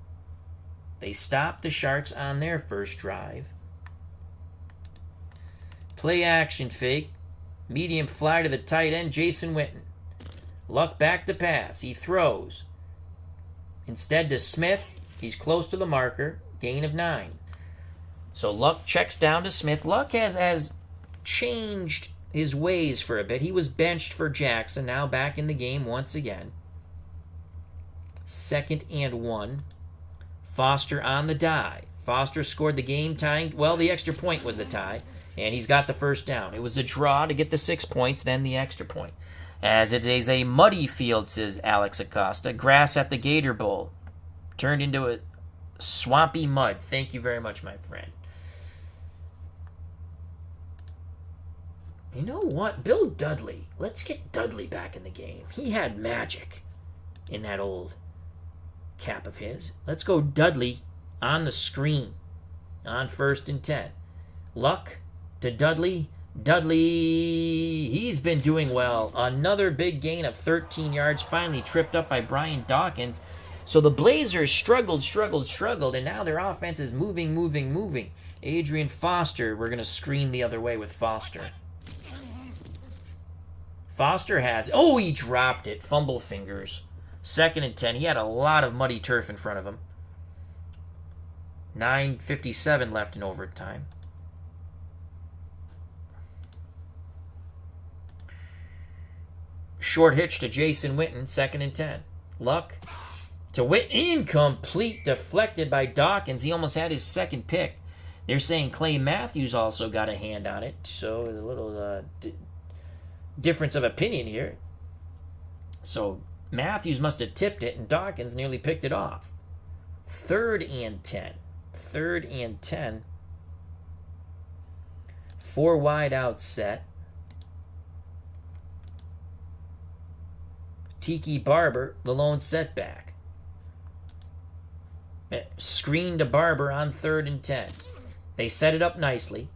They stopped the Sharks on their first drive. Play action fake. Medium fly to the tight end, Jason Witten. Luck back to pass. He throws. Instead to Smith. He's close to the marker. Gain of 9. So Luck checks down to Smith. Luck has changed his ways for a bit. He was benched for Jackson. Now back in the game once again. 2nd and 1. Foster on the dive. Foster scored the game-tying. Well, the extra point was the tie. And he's got the first down. It was the draw to get the 6 points, then the extra point. As it is a muddy field, says Alex Acosta. Grass at the Gator Bowl. Turned into a swampy mud. Thank you very much, my friend. You know what? Bill Dudley. Let's get Dudley back in the game. He had magic in that old cap of his. Let's go Dudley on the screen on 1st and 10. Luck to Dudley. Dudley, he's been doing well. Another big gain of 13 yards. Finally tripped up by Brian Dawkins. So the Blazers struggled, and now their offense is moving. Adrian Foster, we're going to screen the other way with Foster. Foster has, he dropped it. Fumble fingers. 2nd and 10. He had a lot of muddy turf in front of him. 9:57 left in overtime. Short hitch to Jason Witten, 2nd and 10. Luck to Witten, incomplete, deflected by Dawkins. He almost had his 2nd pick. They're saying Clay Matthews also got a hand on it, so a little difference of opinion here. So Matthews must have tipped it, and Dawkins nearly picked it off. 3rd and 10. 3rd and 10. 4 wide out set. Tiki Barber, the lone setback. Screen to Barber on 3rd and 10. They set it up nicely.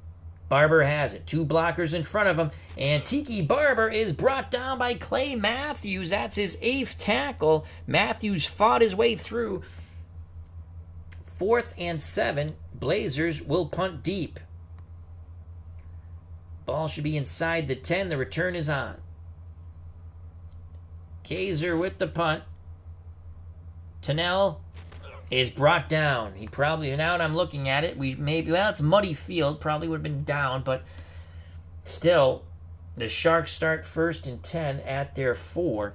Barber has it. 2 blockers in front of him. And Tiki Barber is brought down by Clay Matthews. That's his 8th tackle. Matthews fought his way through. 4th and 7. Blazers will punt deep. Ball should be inside the 10. The return is on. Kaiser with the punt. Tunnell is brought down. He probably, now that I'm looking at it, it's muddy field, probably would have been down, but still, the Sharks start 1st and 10 at their 4.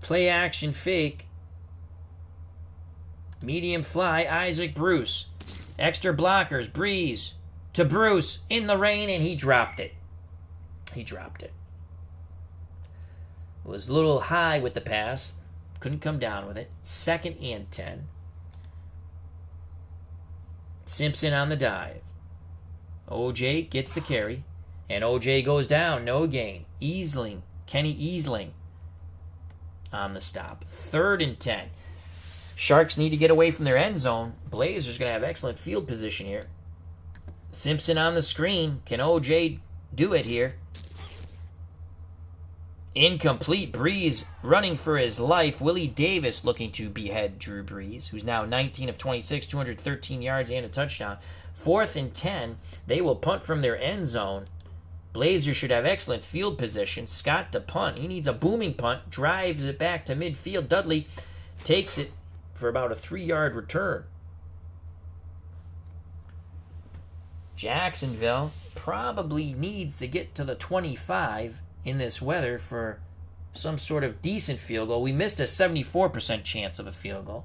Play action fake. Medium fly, Isaac Bruce. Extra blockers, Breeze to Bruce in the rain, and he dropped it. It was a little high with the pass. Couldn't come down with it. 2nd and 10. Simpson on the dive. OJ gets the carry. And OJ goes down. No gain. Kenny Easling on the stop. 3rd and 10. Sharks need to get away from their end zone. Blazers going to have excellent field position here. Simpson on the screen. Can OJ do it here? Incomplete. Breeze running for his life. Willie Davis looking to behead Drew Brees, who's now 19 of 26, 213 yards and a touchdown. 4th and 10. They will punt from their end zone. Blazers should have excellent field position. Scott to punt. He needs a booming punt. Drives it back to midfield. Dudley takes it for about a 3-yard return. Jacksonville probably needs to get to the 25 in this weather for some sort of decent field goal. We missed a 74% chance of a field goal.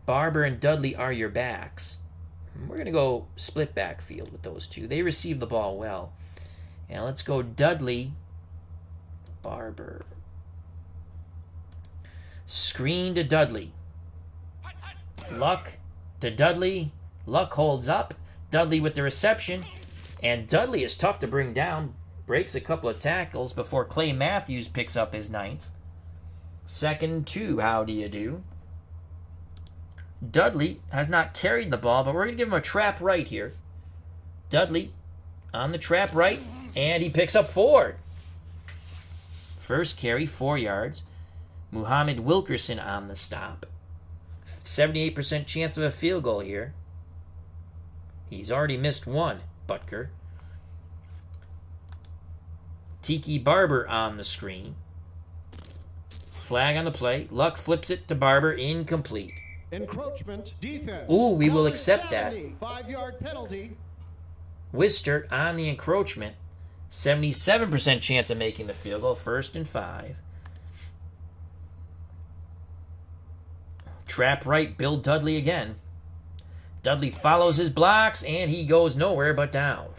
Barber and Dudley are your backs. We're going to go split backfield with those two. They receive the ball well. And let's go Dudley, Barber. Screen to Dudley. Luck to Dudley. Luck holds up. Dudley with the reception. And Dudley is tough to bring down. Breaks a couple of tackles before Clay Matthews picks up his 9th. 2nd 2. How do you do? Dudley has not carried the ball, but we're going to give him a trap right here. Dudley on the trap right, and he picks up 4. First carry, 4 yards. Muhammad Wilkerson on the stop. 78% chance of a field goal here. He's already missed 1, Butker. Tiki Barber on the screen. Flag on the play. Luck flips it to Barber. Incomplete. Encroachment defense. Ooh, we will accept that. 5-yard penalty. Wistert on the encroachment. 77% chance of making the field goal. 1st and 5. Trap right, Bill Dudley again. Dudley follows his blocks, and he goes nowhere but down.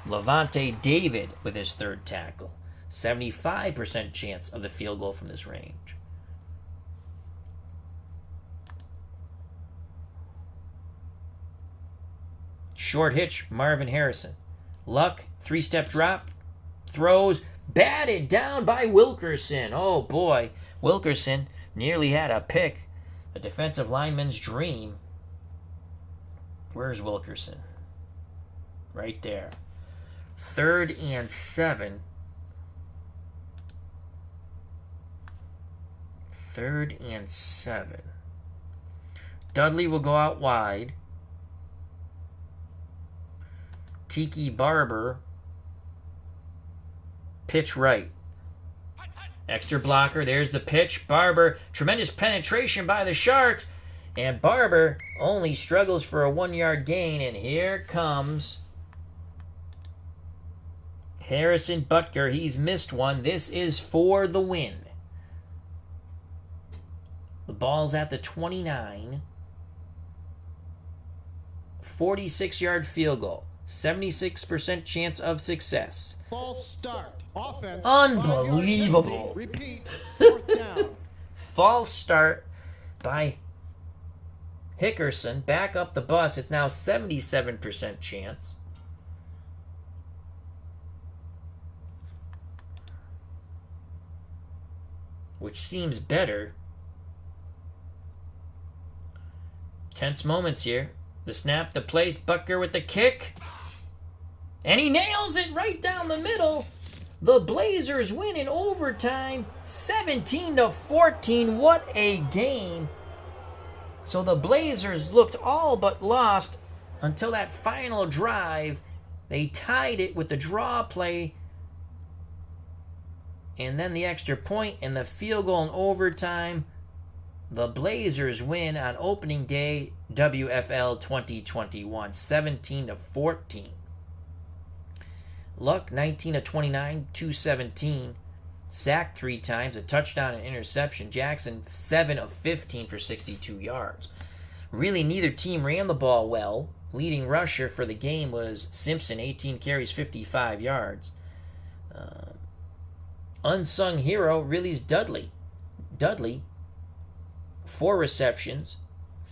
Levante David with his 3rd tackle. 75% chance of the field goal from this range. Short hitch, Marvin Harrison. Luck, 3-step drop. Throws, batted down by Wilkerson. Oh boy, Wilkerson nearly had a pick. A defensive lineman's dream. Where's Wilkerson? Right there. 3rd and 7. 3rd and 7. Dudley will go out wide. Tiki Barber. Pitch right. Extra blocker. There's the pitch. Barber. Tremendous penetration by the Sharks. And Barber only struggles for a 1-yard gain. And here comes Harrison Butker. He's missed one. This is for the win. The ball's at the 29. 46-yard field goal. 76% chance of success. False start. Offense. Unbelievable. Repeat. 4th down. False start by Hickerson. Back up the bus. It's now 77% chance. Which seems better. Tense moments here. The snap, the place, Butker with the kick. And he nails it right down the middle. The Blazers win in overtime, 17-14. What a game. So the Blazers looked all but lost until that final drive. They tied it with the draw play. And then the extra point and the field goal in overtime. The Blazers win on opening day, WFL 2021, 17-14. Luck, 19 of 29, 217. Sacked 3 times, a touchdown and interception. Jackson, 7 of 15 for 62 yards. Really, neither team ran the ball well. Leading rusher for the game was Simpson, 18 carries, 55 yards. Unsung hero really is Dudley. Dudley, 4 receptions,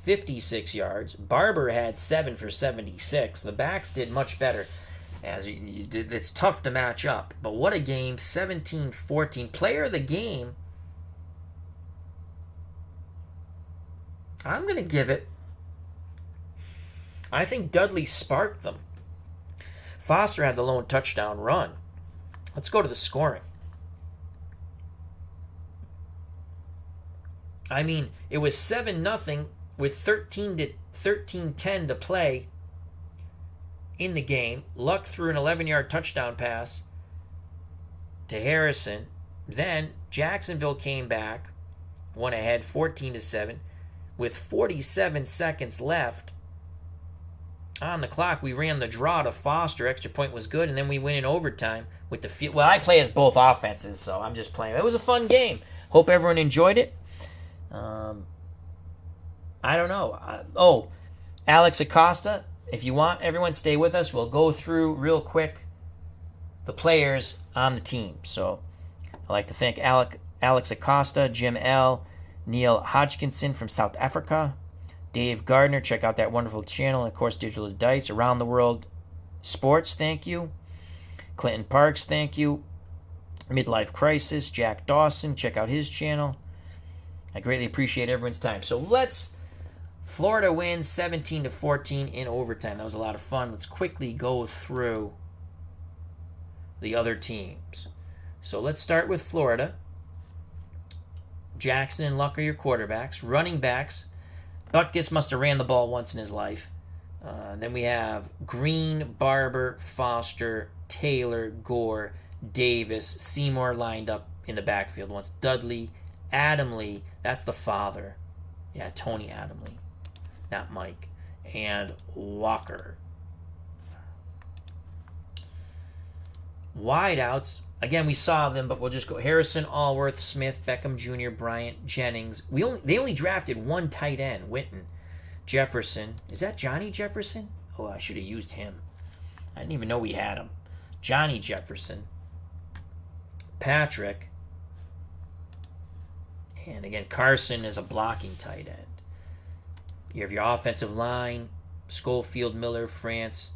56 yards. Barber had 7 for 76. The backs did much better. As you did, it's tough to match up. But what a game, 17-14. Player of the game I'm going to give it... I think Dudley sparked them. Foster had the lone touchdown run. Let's go to the scoring. I mean, it was 7-0 with 13-10 to play in the game. Luck threw an 11-yard touchdown pass to Harrison. Then Jacksonville came back, went ahead 14-7 with 47 seconds left on the clock. We ran the draw to Foster. Extra point was good, and then we went in overtime with the field. Well, I play as both offenses, so I'm just playing. It was a fun game. Hope everyone enjoyed it. I don't know. Alex Acosta, if you want, everyone stay with us. We'll go through real quick the players on the team. So I'd like to thank Alex Acosta, Jim L., Neil Hodgkinson from South Africa, Dave Gardner. Check out that wonderful channel. And, of course, Digital Dice, Around the World Sports, thank you. Clinton Parks, thank you. Midlife Crisis, Jack Dawson, check out his channel. I greatly appreciate everyone's time. So Florida wins 17-14 in overtime. That was a lot of fun. Let's quickly go through the other teams. So let's start with Florida. Jackson and Luck are your quarterbacks. Running backs, Butkus must have ran the ball once in his life. Then we have Green, Barber, Foster, Taylor, Gore, Davis, Seymour lined up in the backfield once. Dudley, Adamley, that's the father. Yeah, Tony Adamley, not Mike. And Walker. Wideouts, again, we saw them, but we'll just go. Harrison, Allworth, Smith, Beckham Jr., Bryant, Jennings. They only drafted one tight end, Witten. Jefferson. Is that Johnny Jefferson? Oh, I should have used him. I didn't even know we had him. Johnny Jefferson. Patrick. And again, Carson is a blocking tight end. You have your offensive line. Schofield, Miller, France.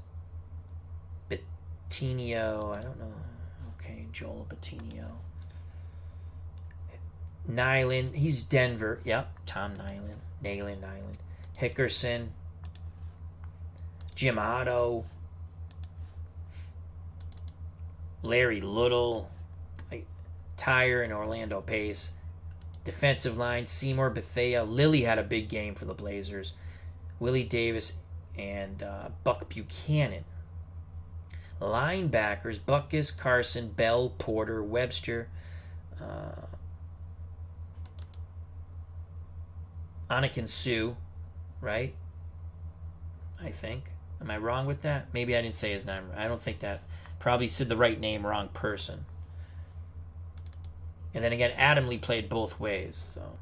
Betinio. I don't know. Okay, Joel Betinio. Nyland. He's Denver. Yep, Tom Nyland. Nyland. Hickerson. Jim Otto. Larry Little. Tyre and Orlando Pace. Defensive line, Seymour, Bethea. Lilly had a big game for the Blazers. Willie Davis and Buck Buchanan. Linebackers, Butkus, Carson, Bell, Porter, Webster. Anakin Sue, right? I think. Am I wrong with that? Maybe I didn't say his name. I don't think that. Probably said the right name, wrong person. And then again, Adamley played both ways. So,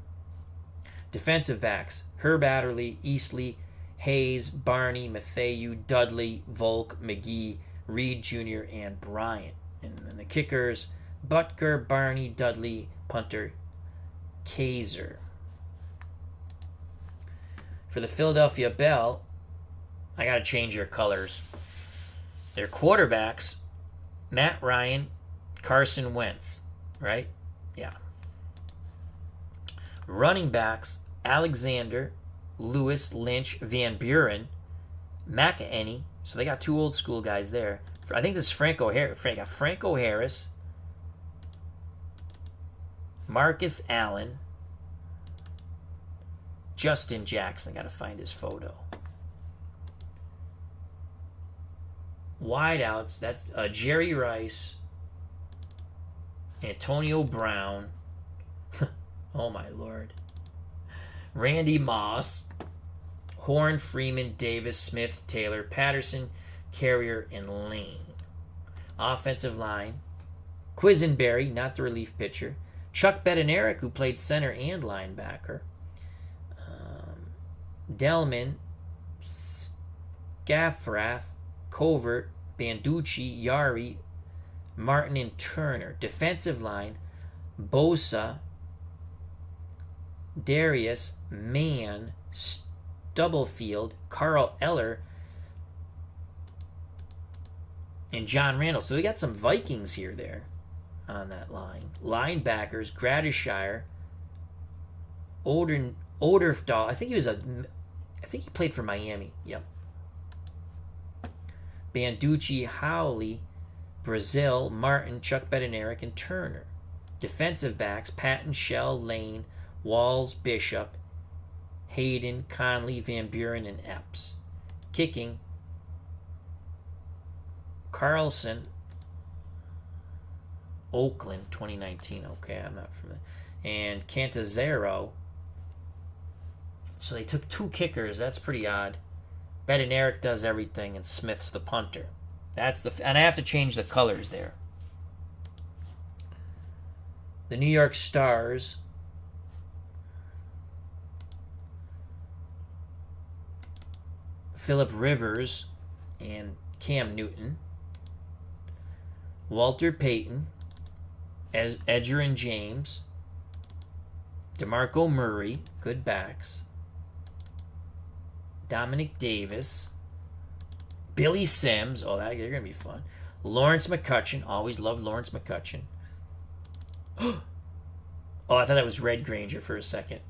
defensive backs: Herb Adderley, Eastley, Hayes, Barney, Matthew, Dudley, Volk, McGee, Reed Jr., and Bryant. And then the kickers: Butker, Barney, Dudley, punter, Kaiser. For the Philadelphia Bell, I got to change your colors. Their quarterbacks: Matt Ryan, Carson Wentz, right? Yeah. Running backs: Alexander, Lewis, Lynch, Van Buren, McEnany. So they got two old school guys there. I think this is Franco Harris, Marcus Allen, Justin Jackson. Got to find his photo. Wideouts: that's Jerry Rice, Antonio Brown. Oh my Lord. Randy Moss, Horn, Freeman, Davis, Smith, Taylor, Patterson, Carrier, and Lane. Offensive line: Quisenberry, not the relief pitcher. Chuck Bednarik, who played center and linebacker. Delman, Scaffrath, Covert, Banducci, Yari, Martin, and Turner. Defensive line: Bosa, Darius, Mann, Stubblefield, Carl Eller, and John Randall. So we got some Vikings there on that line. Linebackers: Gradishire, Oderdahl. I think he played for Miami. Yep. Banducci, Howley, Brazil, Martin, Chuck Bednarik, and Turner. Defensive backs, Patton, Shell, Lane, Walls, Bishop, Hayden, Conley, Van Buren, and Epps. Kicking, Carlson, Oakland, 2019. Okay, I'm not familiar. And Cantazero. So they took 2 kickers. That's pretty odd. Bednarik does everything, and Smith's the punter. And I have to change the colors there. The New York Stars. Phillip Rivers and Cam Newton. Walter Payton. Edger and James. DeMarco Murray. Good backs. Dominic Davis. Billy Sims. Oh, they're going to be fun. Lawrence McCutcheon. Always loved Lawrence McCutcheon. Oh, I thought that was Red Granger for a second.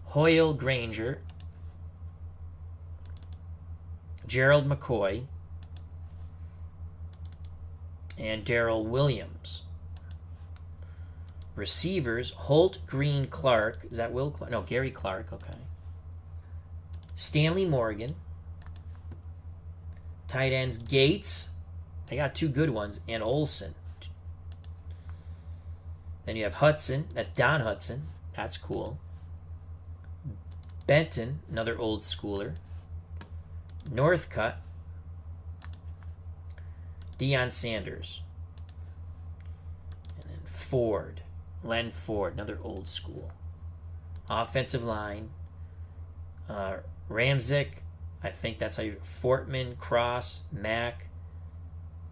Hoyle Granger. Gerald McCoy. And Darrell Williams. Receivers, Holt, Green, Clark. Is that Will Clark? No, Gary Clark. Okay. Stanley Morgan. Tight ends, Gates. They got 2 good ones. And Olsen. Then you have Hudson. That's Don Hudson. That's cool. Benton, another old schooler. Northcutt. Deion Sanders. And then Ford. Len Ford, another old school. Offensive line. Ramzik, I think that's how you... Fortman, Cross, Mack,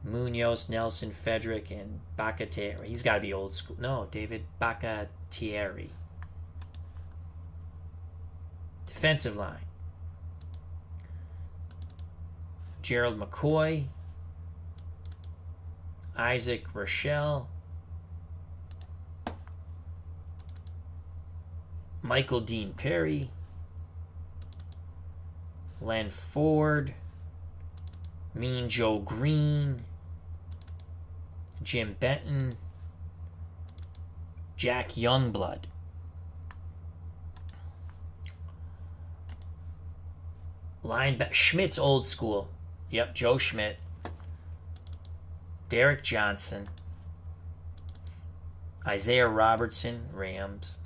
Munoz, Nelson, Fedrick, and Bacatieri. He's got to be old school. No, David Bacatieri. Defensive line. Gerald McCoy. Isaac Rochelle. Michael Dean Perry. Len Ford. Mean Joe Green. Jim Benton. Jack Youngblood. Linebacker. Schmidt's old school. Yep, Joe Schmidt. Derek Johnson. Isaiah Robertson, Rams.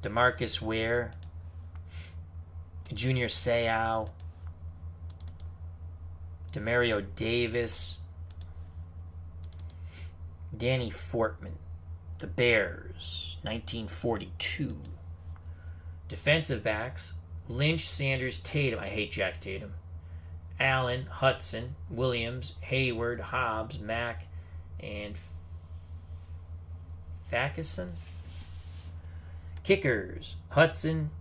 DeMarcus Ware. Junior Seau. Demario Davis. Danny Fortman. The Bears, 1942. Defensive backs. Lynch, Sanders, Tatum. I hate Jack Tatum. Allen, Hudson, Williams, Hayward, Hobbs, Mack, and Fackison. Kickers. Hudson.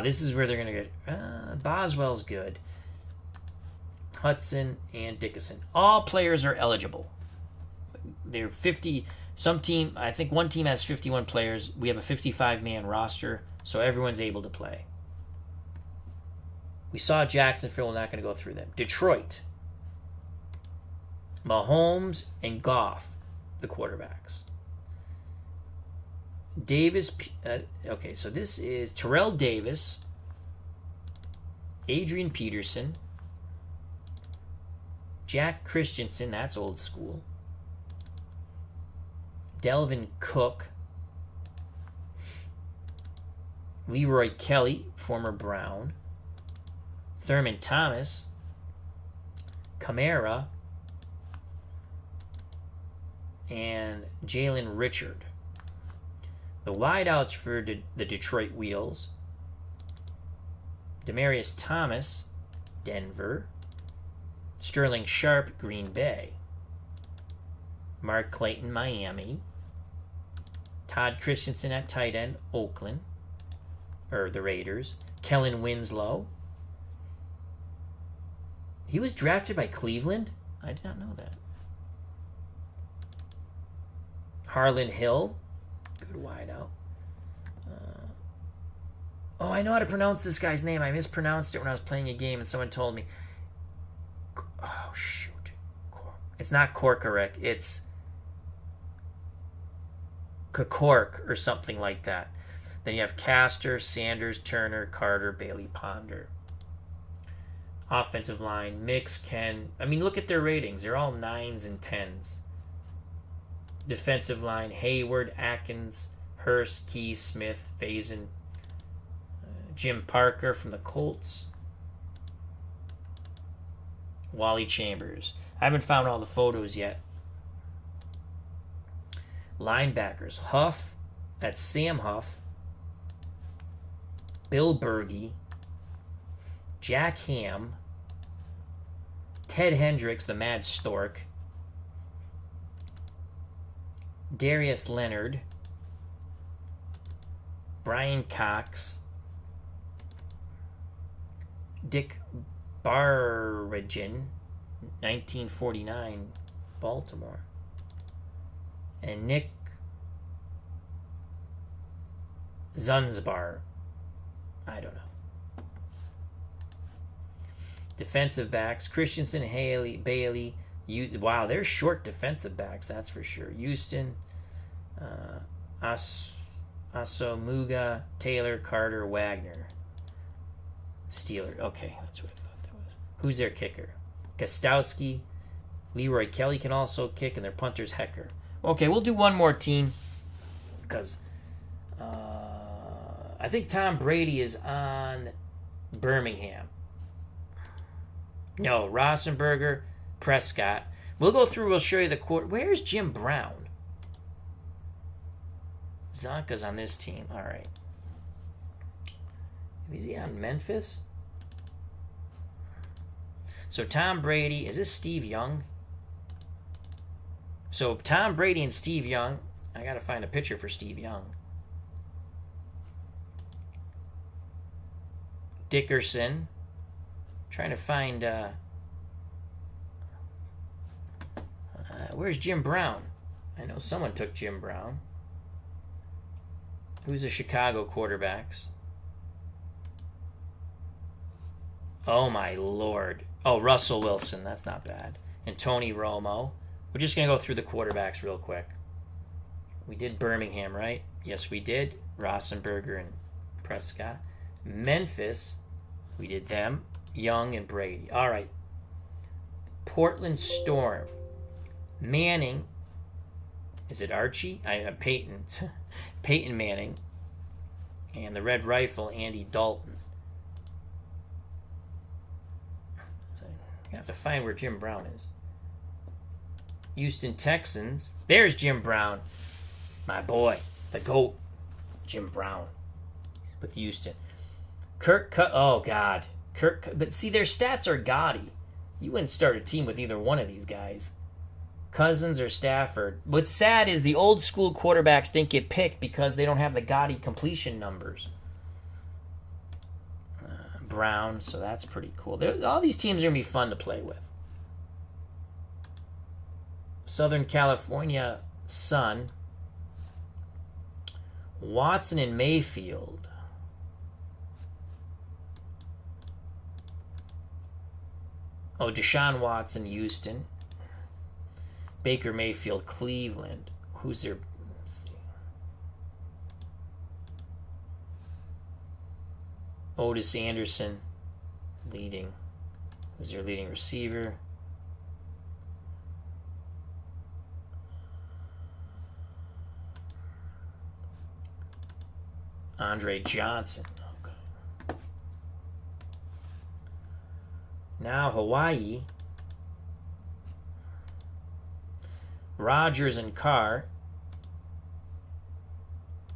This is where they're going to get... Boswell's good. Hudson and Dickinson. All players are eligible. They're 50... Some team... I think one team has 51 players. We have a 55-man roster, so everyone's able to play. We saw Jacksonville. We're not going to go through them. Detroit. Mahomes and Goff, the quarterbacks. Davis. Okay, so this is Terrell Davis, Adrian Peterson, Jack Christensen, that's old school, Delvin Cook, Leroy Kelly, former Brown, Thurman Thomas, Kamara, and Jalen Richard. The wideouts for the Detroit Wheels: Demarius Thomas, Denver; Sterling Sharp, Green Bay; Mark Clayton, Miami; Todd Christensen at tight end, Oakland, or the Raiders; Kellen Winslow. He was drafted by Cleveland? I did not know that. Harlan Hill, good wideout. I know how to pronounce this guy's name. I mispronounced it when I was playing a game and someone told me. Oh, shoot. It's not Korkorek. It's Kokork or something like that. Then you have Castor, Sanders, Turner, Carter, Bailey, Ponder. Offensive line, Mix, Ken. I mean, look at their ratings. They're all 9s and 10s. Defensive line, Hayward, Atkins, Hurst, Keys, Smith, Faison, Jim Parker from the Colts, Wally Chambers. I haven't found all the photos yet. Linebackers, Huff, that's Sam Huff, Bill Berge, Jack Ham, Ted Hendricks, the Mad Stork, Darius Leonard, Brian Cox, Dick Barragan, 1949, Baltimore, and Nick Zunzbar. I don't know. Defensive backs, Christensen, Haley, Bailey. Wow, they're short defensive backs, that's for sure. Houston, Asomuga, Taylor, Carter, Wagner. Steeler. Okay, that's what I thought that was. Who's their kicker? Gostowski. Leroy Kelly can also kick, and their punter's Hecker. Okay, we'll do one more team because I think Tom Brady is on Birmingham. No, Rosenberger, Prescott. We'll go through, we'll show you the quarter. Where's Jim Brown? Zonka's on this team. All right. Is he on Memphis? So Tom Brady, is this Steve Young? So Tom Brady and Steve Young. I got to find a picture for Steve Young. Dickerson. Trying to find, where's Jim Brown? I know someone took Jim Brown. Who's the Chicago quarterbacks? Oh, my Lord. Oh, Russell Wilson. That's not bad. And Tony Romo. We're just going to go through the quarterbacks real quick. We did Birmingham, right? Yes, we did. Rosenberger and Prescott. Memphis. We did them. Young and Brady. All right. Portland Storm. Manning. Is it Archie? Peyton. Peyton Manning. And the Red Rifle, Andy Dalton. I have to find where Jim Brown is. Houston Texans. There's Jim Brown. My boy. The GOAT. Jim Brown. With Houston. Oh, God. But see, their stats are gaudy. You wouldn't start a team with either one of these guys. Cousins or Stafford. What's sad is the old school quarterbacks didn't get picked because they don't have the gaudy completion numbers. Brown, so that's pretty cool. All these teams are going to be fun to play with. Southern California Sun. Watson and Mayfield. Oh, Deshaun Watson, Houston. Baker Mayfield, Cleveland. Who's their... Let's see. Otis Anderson, leading. Who's their leading receiver? Andre Johnson. Okay. Now Hawaii. Rodgers and Carr.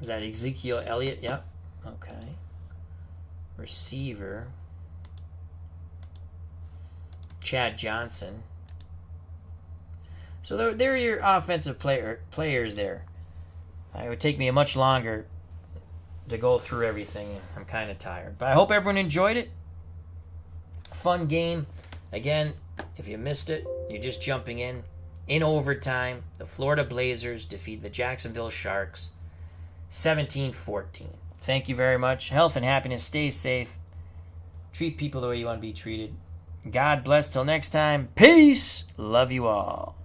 Is that Ezekiel Elliott? Yep. Okay. Receiver. Chad Johnson. So they're your offensive players there. It would take me much longer to go through everything. I'm kind of tired. But I hope everyone enjoyed it. Fun game. Again, if you missed it, you're just jumping in. In overtime, the Florida Blazers defeat the Jacksonville Sharks 17-14. Thank you very much. Health and happiness. Stay safe. Treat people the way you want to be treated. God bless. Till next time. Peace. Love you all.